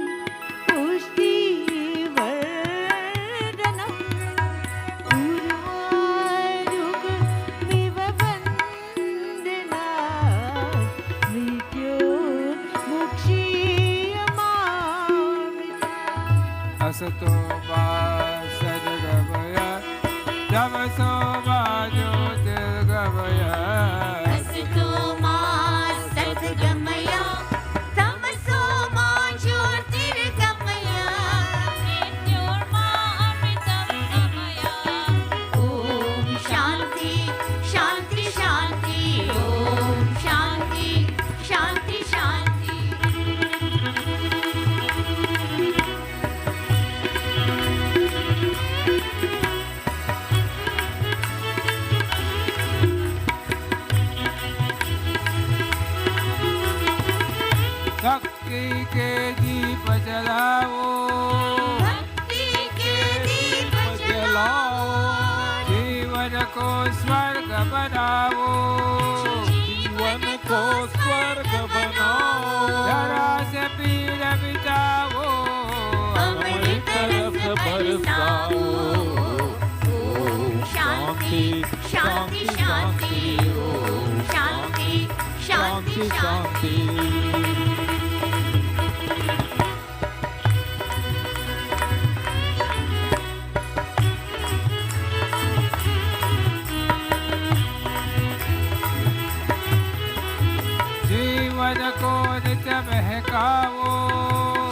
पुष्टिवर्धनम् उर्वारुकमिव वन्दनात् मृत्योर्मुक्षीयमामृतात्। Asato ma sadgamaya, tamaso ma jyotirgamaya. असतो मा सद्गमय, तमसो मा ज्योतिर्गमय, मृत्योर्मा अमृतं गमय। ॐ शान्ति शान्ति शान्ति, ॐ शान्ति शान्ति शान्ति। भक्ति के दीप जलाओ, भक्ति के दीप जलाओ, जीवन को स्वर्ग बनाओ। जीवन को स्वर्ग बनाओ, जरा से पीर मिटाओ, अमृत रस बरसाओ। ओम शांति शांति शांति, ओम शांति शांति शांति। जीवन को नित्य महकाओ,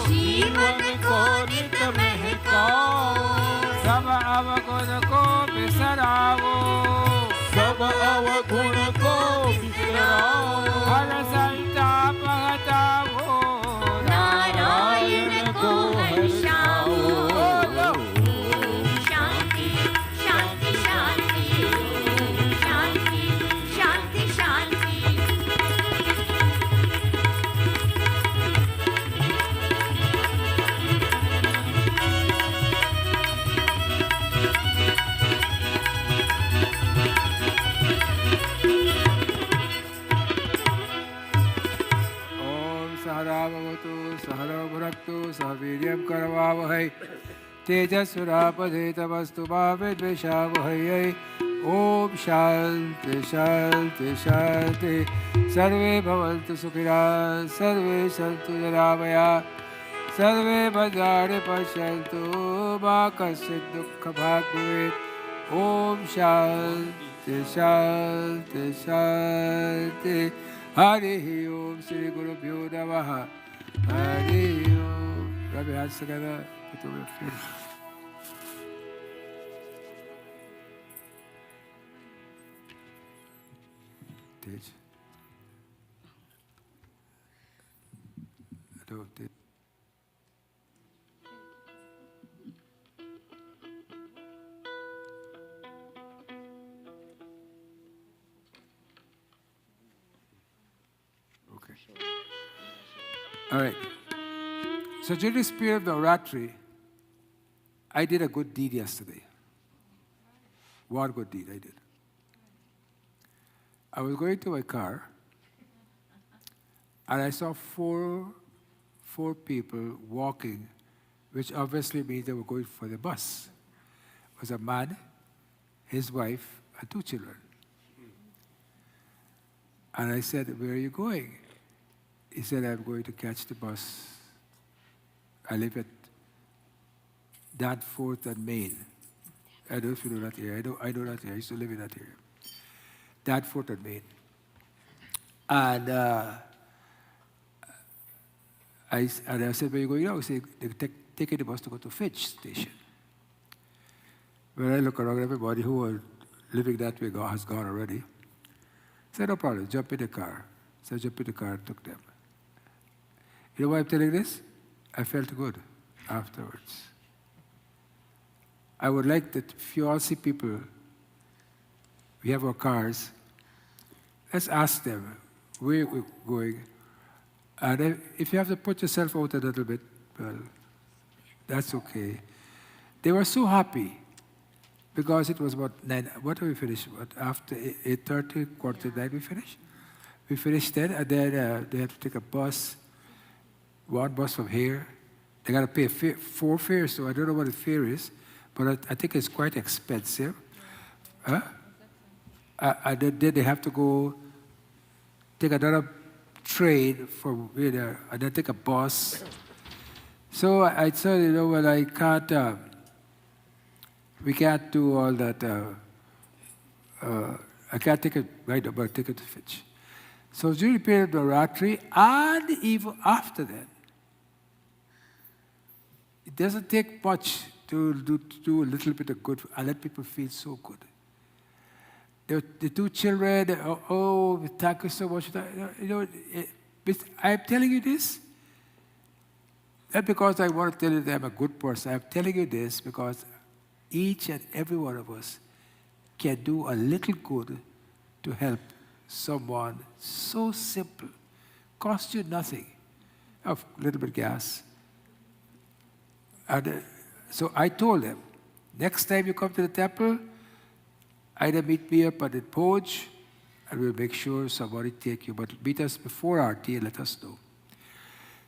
जीवन को नित महकाओ, सब अवगुण को बिसराओ, सब अवगुण को बिसराओ। हर संताप हटाओ, नारायण को हर्षाओ। ओम शांति शांति शांति, ओम शांति शांति शांति। ओम सहना भवतु सहनौ भुनक्तु सह वीर्यं करवावहै तेजस्विनापधेतमस्तु मा विद्विषावहै। ओम शांति शांति शांति। सर्वे भवन्तु सुखिनः, सर्वे सन्तु निरामयाः, सर्वे भद्राणि पश्यन्तु मा कश्चित् दुःखभाग् भवेत्। ओम शांति शांति शांति। हरि ओम। श्री गुरुभ्यो नमः। हरि ओम। Grab your hands together. Put over your feet. Stage. Okay. All right. So during this period of the Navratri, I did a good deed yesterday. One good deed I did. I was going to my car, and I saw four people walking, which obviously means they were going for the bus. It was a man, his wife, and 2 children. And I said, "Where are you going?" He said, "I'm going to catch the bus. I live at Danforth and Maine." I don't know if you know that area. I know that area. I used to live in that area. Danforth and Maine. And I said, "Where are you going now?" He said, "They're taking the bus to go to Fitch Station." When I look around, everybody who was living that way has gone already. I said, "No problem, jump in the car." So I jumped in the car and took them. You know why I'm telling this? I felt good afterwards. I would like that if you all see people, we have our cars, let's ask them where we're going. And if you have to put yourself out a little bit, well, that's okay. They were so happy because it was about 9. What did we finish? What, after 8:30, 8:45 we finished? We finished then, and then they had to take a bus, one bus from here. They got to pay 4 fares, so I don't know what the fare is, but I think it's quite expensive. Huh? And then they have to go take another train from there, and then take a bus. So I said, you know, well, I can't, we can't do all that. I can't take it right now, but take it to Fitch. So during the period of Navratri, and even after that, it doesn't take much to do a little bit of good and let people feel so good. The 2 children, oh, thank you so much. You know, I'm telling you this, not because I want to tell you that I'm a good person. I'm telling you this because each and every one of us can do a little good to help someone. So simple. Cost you nothing. A little bit of gas. And so I told them, next time you come to the temple, either meet me up at the porch, and we'll make sure somebody take you. But meet us before RT and let us know.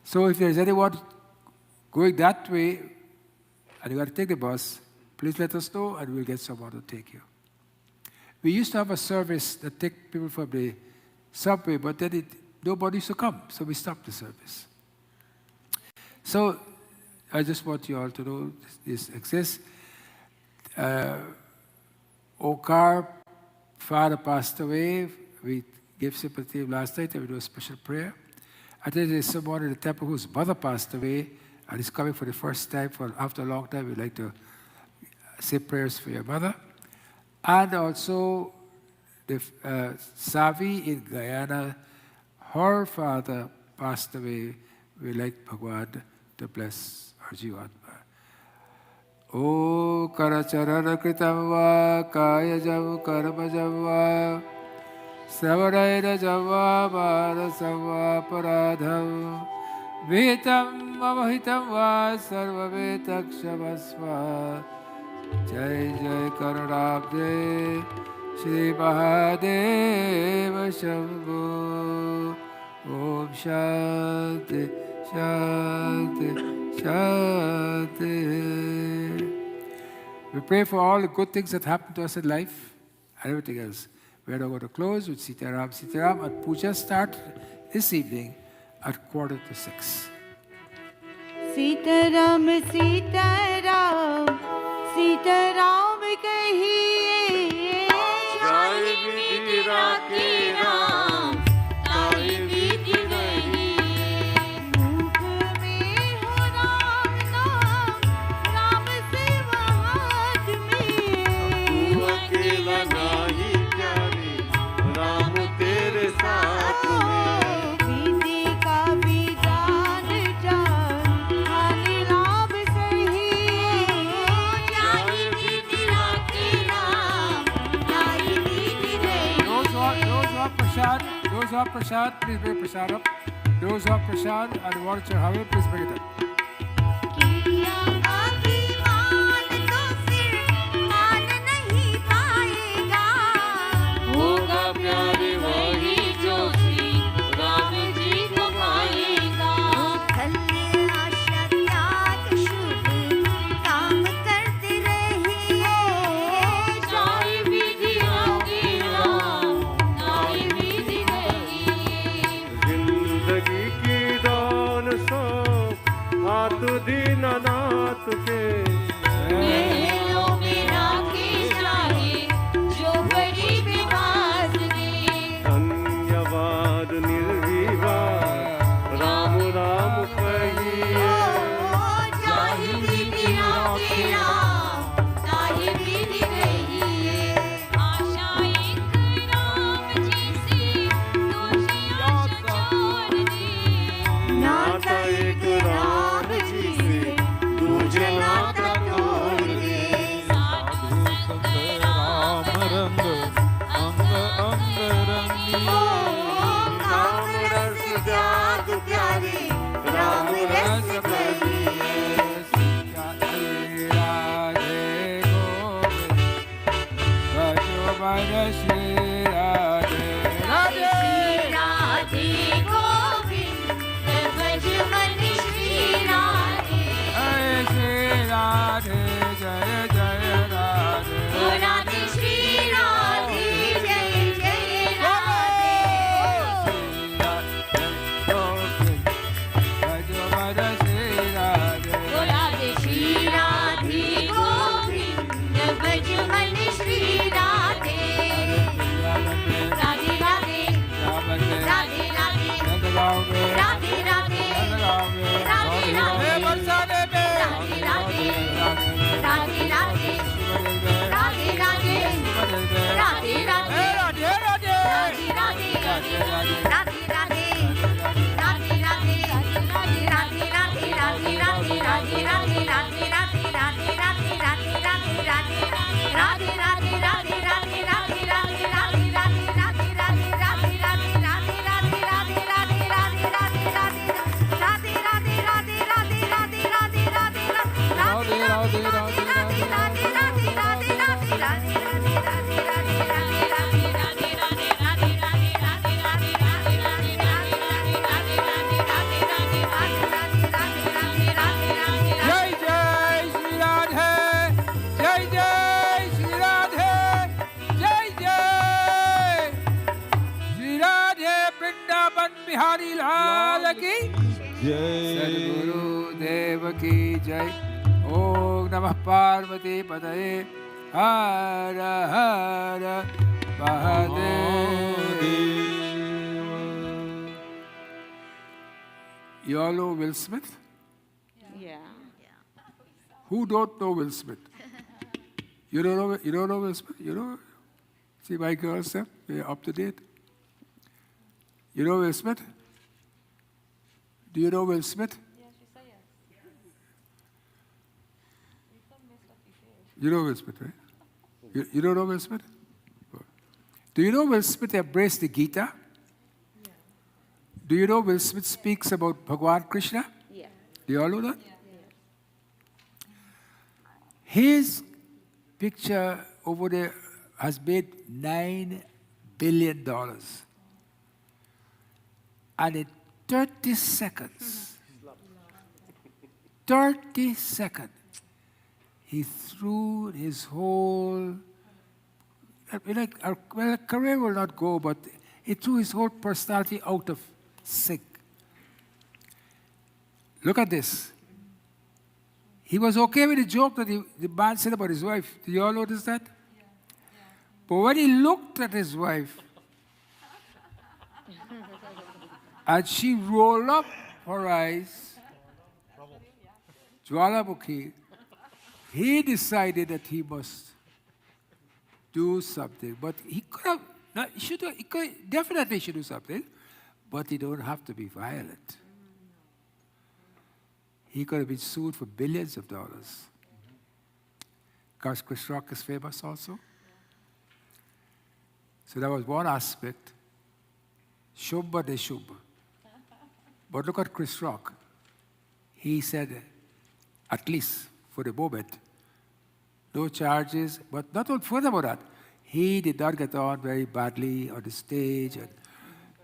So if there's anyone going that way, and you got to take the bus, please let us know, and we'll get someone to take you. We used to have a service that take people from the subway, but then nobody used to come, so we stopped the service. So I just want you all to know this exists. Okar, father passed away. We gave sympathy last night, and we do a special prayer. I think there's someone in the temple whose mother passed away, and is coming for the first time. After a long time, we'd like to say prayers for your mother. And also, the Savi in Guyana, her father passed away. We'd like Bhagwan to bless her Jivatma. O Karacharana Kritamva, Kayajam Karmajamva, Savaraira Java, Varasava Paradham, Vitam Mamahitam Va, Sarva Vetakshavasva, Jai Jai Karunabde, Shri Mahadeva Shambhu, Om Shanti, Shanti, Shanti. We pray for all the good things that happen to us in life and everything else. We are now going to close with Sitaram. Sitaram and Puja start this evening at 5:45. Sitaram Sitaram Sitaram कहिए जाय विधि राखे राम ताहि विधि नहीं मुख में हो राम राम तेरे साथ में। विधि का विधान जान हानि लाभ सही जाहि विधि राखे राम जाहि विधि रही। Those who have prasad, please bring prasad up. Those who have prasad and want to have it, please bring it up. किया अभिमान तो फिर मान नहीं पाएगा। होगा प्यारे वही जो श्री राम जी को पाएगा। कल्य आशा त्याग शुभ काम करते रहिए। जाहि विधि राखे राम जाहि विधि रही। जिंदगी की दान सो हाथ दीनानाथ के। महलों में राखे जाए जो बड़ी विवाद ने। धन्यवाद निर्विवाद राम राम कहिए। जाहि विधि राखे राम जाहि विधि रहिए। आशा एक राम जी से दूसरी आशा छोड़ दे। नाता एक राम जी से दूजे नाता तोड़ दे। साधु संग राम रंग अंग अंग रंगी। राम रस त्याग प्यारे राम रस कहिए। राधे गोविंद भज मन श्री राधे। ओ राधे श्री राधे जय जय राधे। ओ राधे श्री राधे गोविंद भज मन श्री राधे। राधे राधे राधे राधे राधे राधे राधे राधे राधे राधे राधे राधे राधे राधे राधे राधे राधे बिहारी लाल की जय। सद्गुरु देव की जय। ओम नमः पार्वती पतये हर हर Mahadev. You all know Will Smith? Yeah. Who don't know Will Smith? You don't know Will Smith? You know? See my girls there? They're up to date. You know Will Smith? Do you know Will Smith? You know Will Smith, right? You don't know Will Smith? Do you know Will Smith embraced the Gita? Do you know Will Smith speaks about Bhagwan Krishna? Yeah. Do you all know that? His picture over there has made $9 billion. And in 30 seconds, 30 seconds, he threw his whole, well, career will not go, but he threw his whole personality out of sync. Look at this. He was okay with the joke that the man said about his wife. Did you all notice that? Yeah. But when he looked at his wife, and she rolled up her eyes, Jwalamukhi, he decided that he must do something. But he could have Definitely should do something, but he don't have to be violent. He could have been sued for billions of dollars. Because Chris Rock is famous also. So that was one aspect. Shubha de Shubha. But look at Chris Rock. He said, at least for the moment, no charges, but not all further about that. He did not get on very badly on the stage and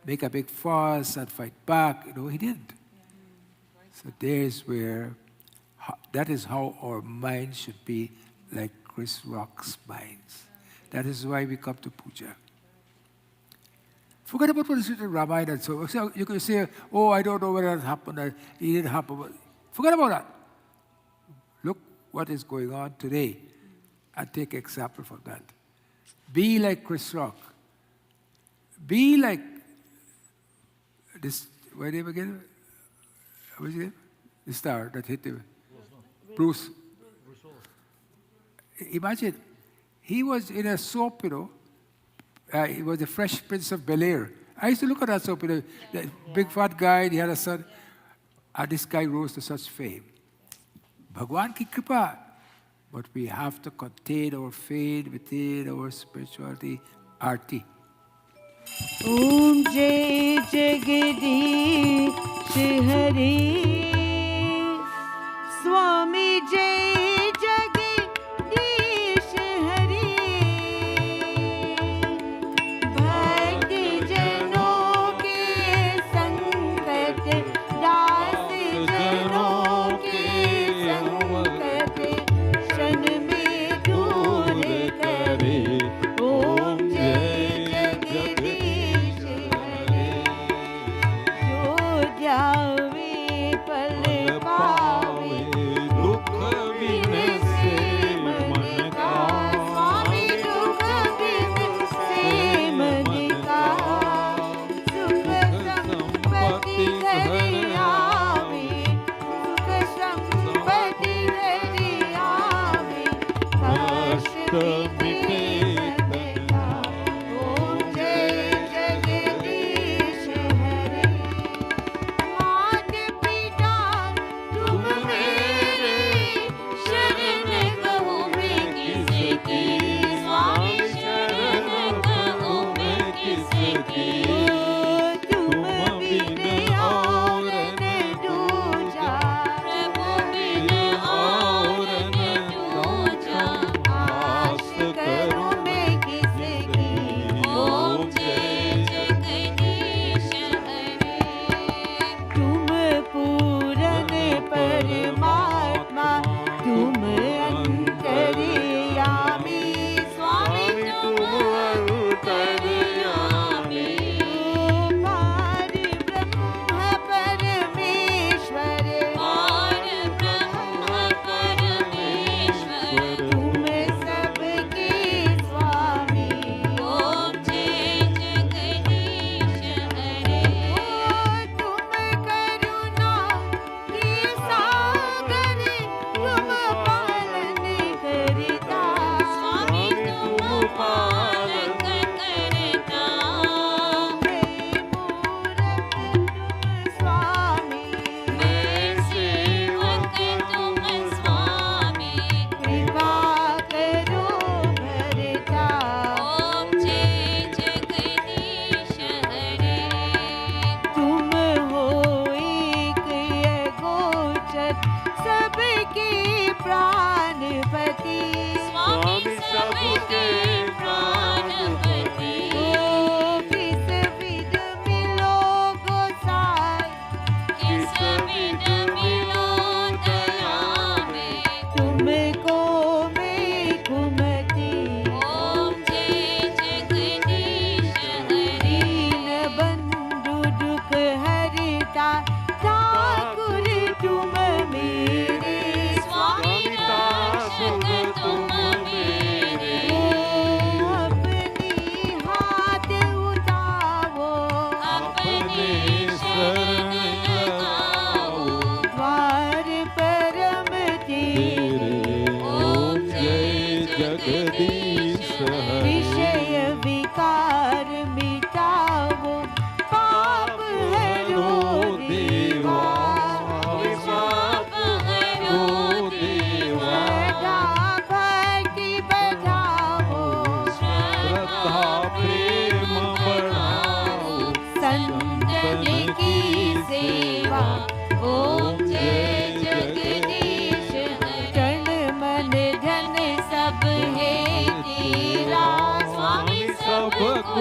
make a big fuss and fight back. He didn't. So there's where, that is how our minds should be like Chris Rock's minds. That is why we come to puja. Forget about what is written in Ramayana and so you can say, oh, I don't know whether that happened or it didn't happen. Forget about that. Look what is going on today and take example from that. Be like Chris Rock. Be like this, what name again? What's his name? The star that hit him. Bruce. Imagine, he was in a soap, he was the Fresh Prince of Bel-Air. I used to look at that soap, the big fat guy, he had a son, and this guy rose to such fame. Bhagwan ki kripa. But we have to contain our faith within our spirituality, arti. Om Jai Jagadish Hare Swami Jai Jagadish Hare Bhakti Jano ke sankat Das Jano ke sankat Shan mein dur kare Om Jai Jagadish Hare Jo jaave pal paave दुख बिन से मन का Swami dukh bin se man ka Sukh sampati ghar aave Sukh sampati ghar aave Kasht mite tan ka Om Jai Jagadish Hare मात पिता तुम मेरे शरण कहो मैं किसकी स्वामी शरण कहो मैं किसकी तुम बिन और न दूजा प्रभु बिन और न दूजा आस करूं मैं किसकी ओम जय जगदीश हरे तुम पूरन परमात्मा तुम अंतर्यामी स्वामी तुम अंतर्यामी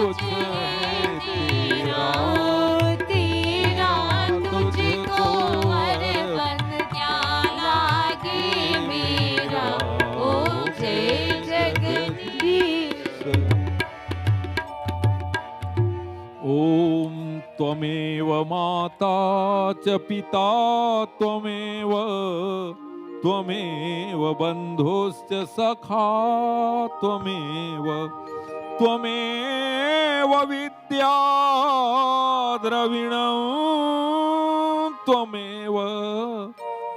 कुछ है तेरा, तेरा तुझको अर्पण क्या लागे मेरा, ओ जय जगदीश। ॐ त्वमेव माता च पिता त्वमेव, त्वमेव बन्धुश्च सखा त्वमेव, त्वमेव विद्या द्रविणं त्वमेव,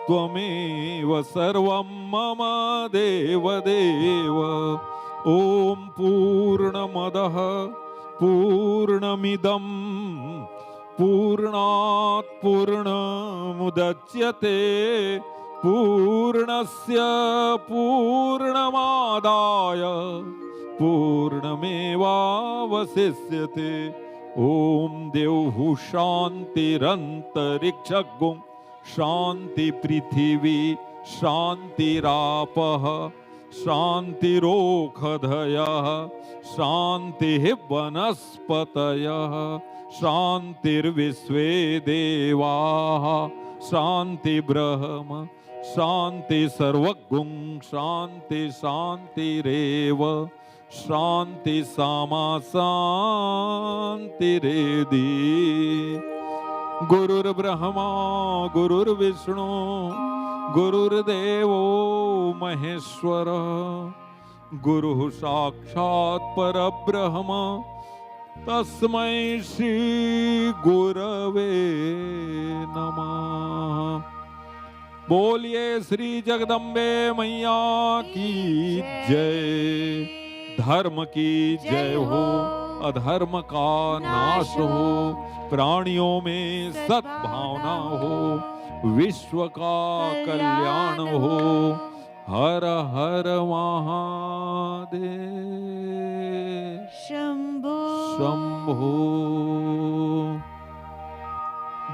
त्वमेव सर्वं मम देवदेव। ॐ पूर्णमदः पूर्णमिदं पूर्णात् पूर्णमुदच्यते, पूर्णस्य पूर्णमादाय पूर्णमेवावशिष्यते। ॐ देवः शान्तिरन्तरिक्षगुं शान्ति पृथिवी शान्तिरापः शान्तिरोषधयः शान्तिः वनस्पतयः शान्तिर्विश्वे देवाः शान्तिर्ब्रह्म शान्ति सर्वगुं शान्ति शान्तिरेव शान्ति सामा शान्तिरेधि। गुरुर्ब्रह्मा गुरुर्विष्णु गुरुर्देवो महेश्वर, गुरुः साक्षात् परब्रह्म तस्मै श्री गुरवे नमः। बोलिए श्री जगदम्बे मैया की जय। धर्म की जय हो, अधर्म का नाश हो, प्राणियों में सद्भावना हो, विश्व का कल्याण हो। हर हर महादेव शंभो शंभो।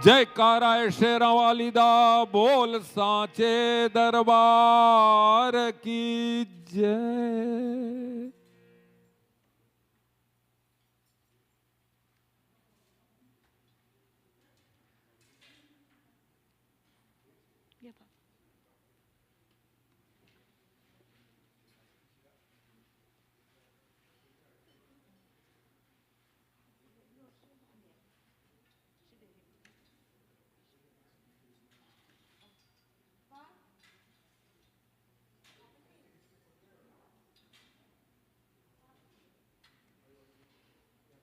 जयकारा शेरा वाली दा बोल साचे दरबार की जय। Yeah, Papa.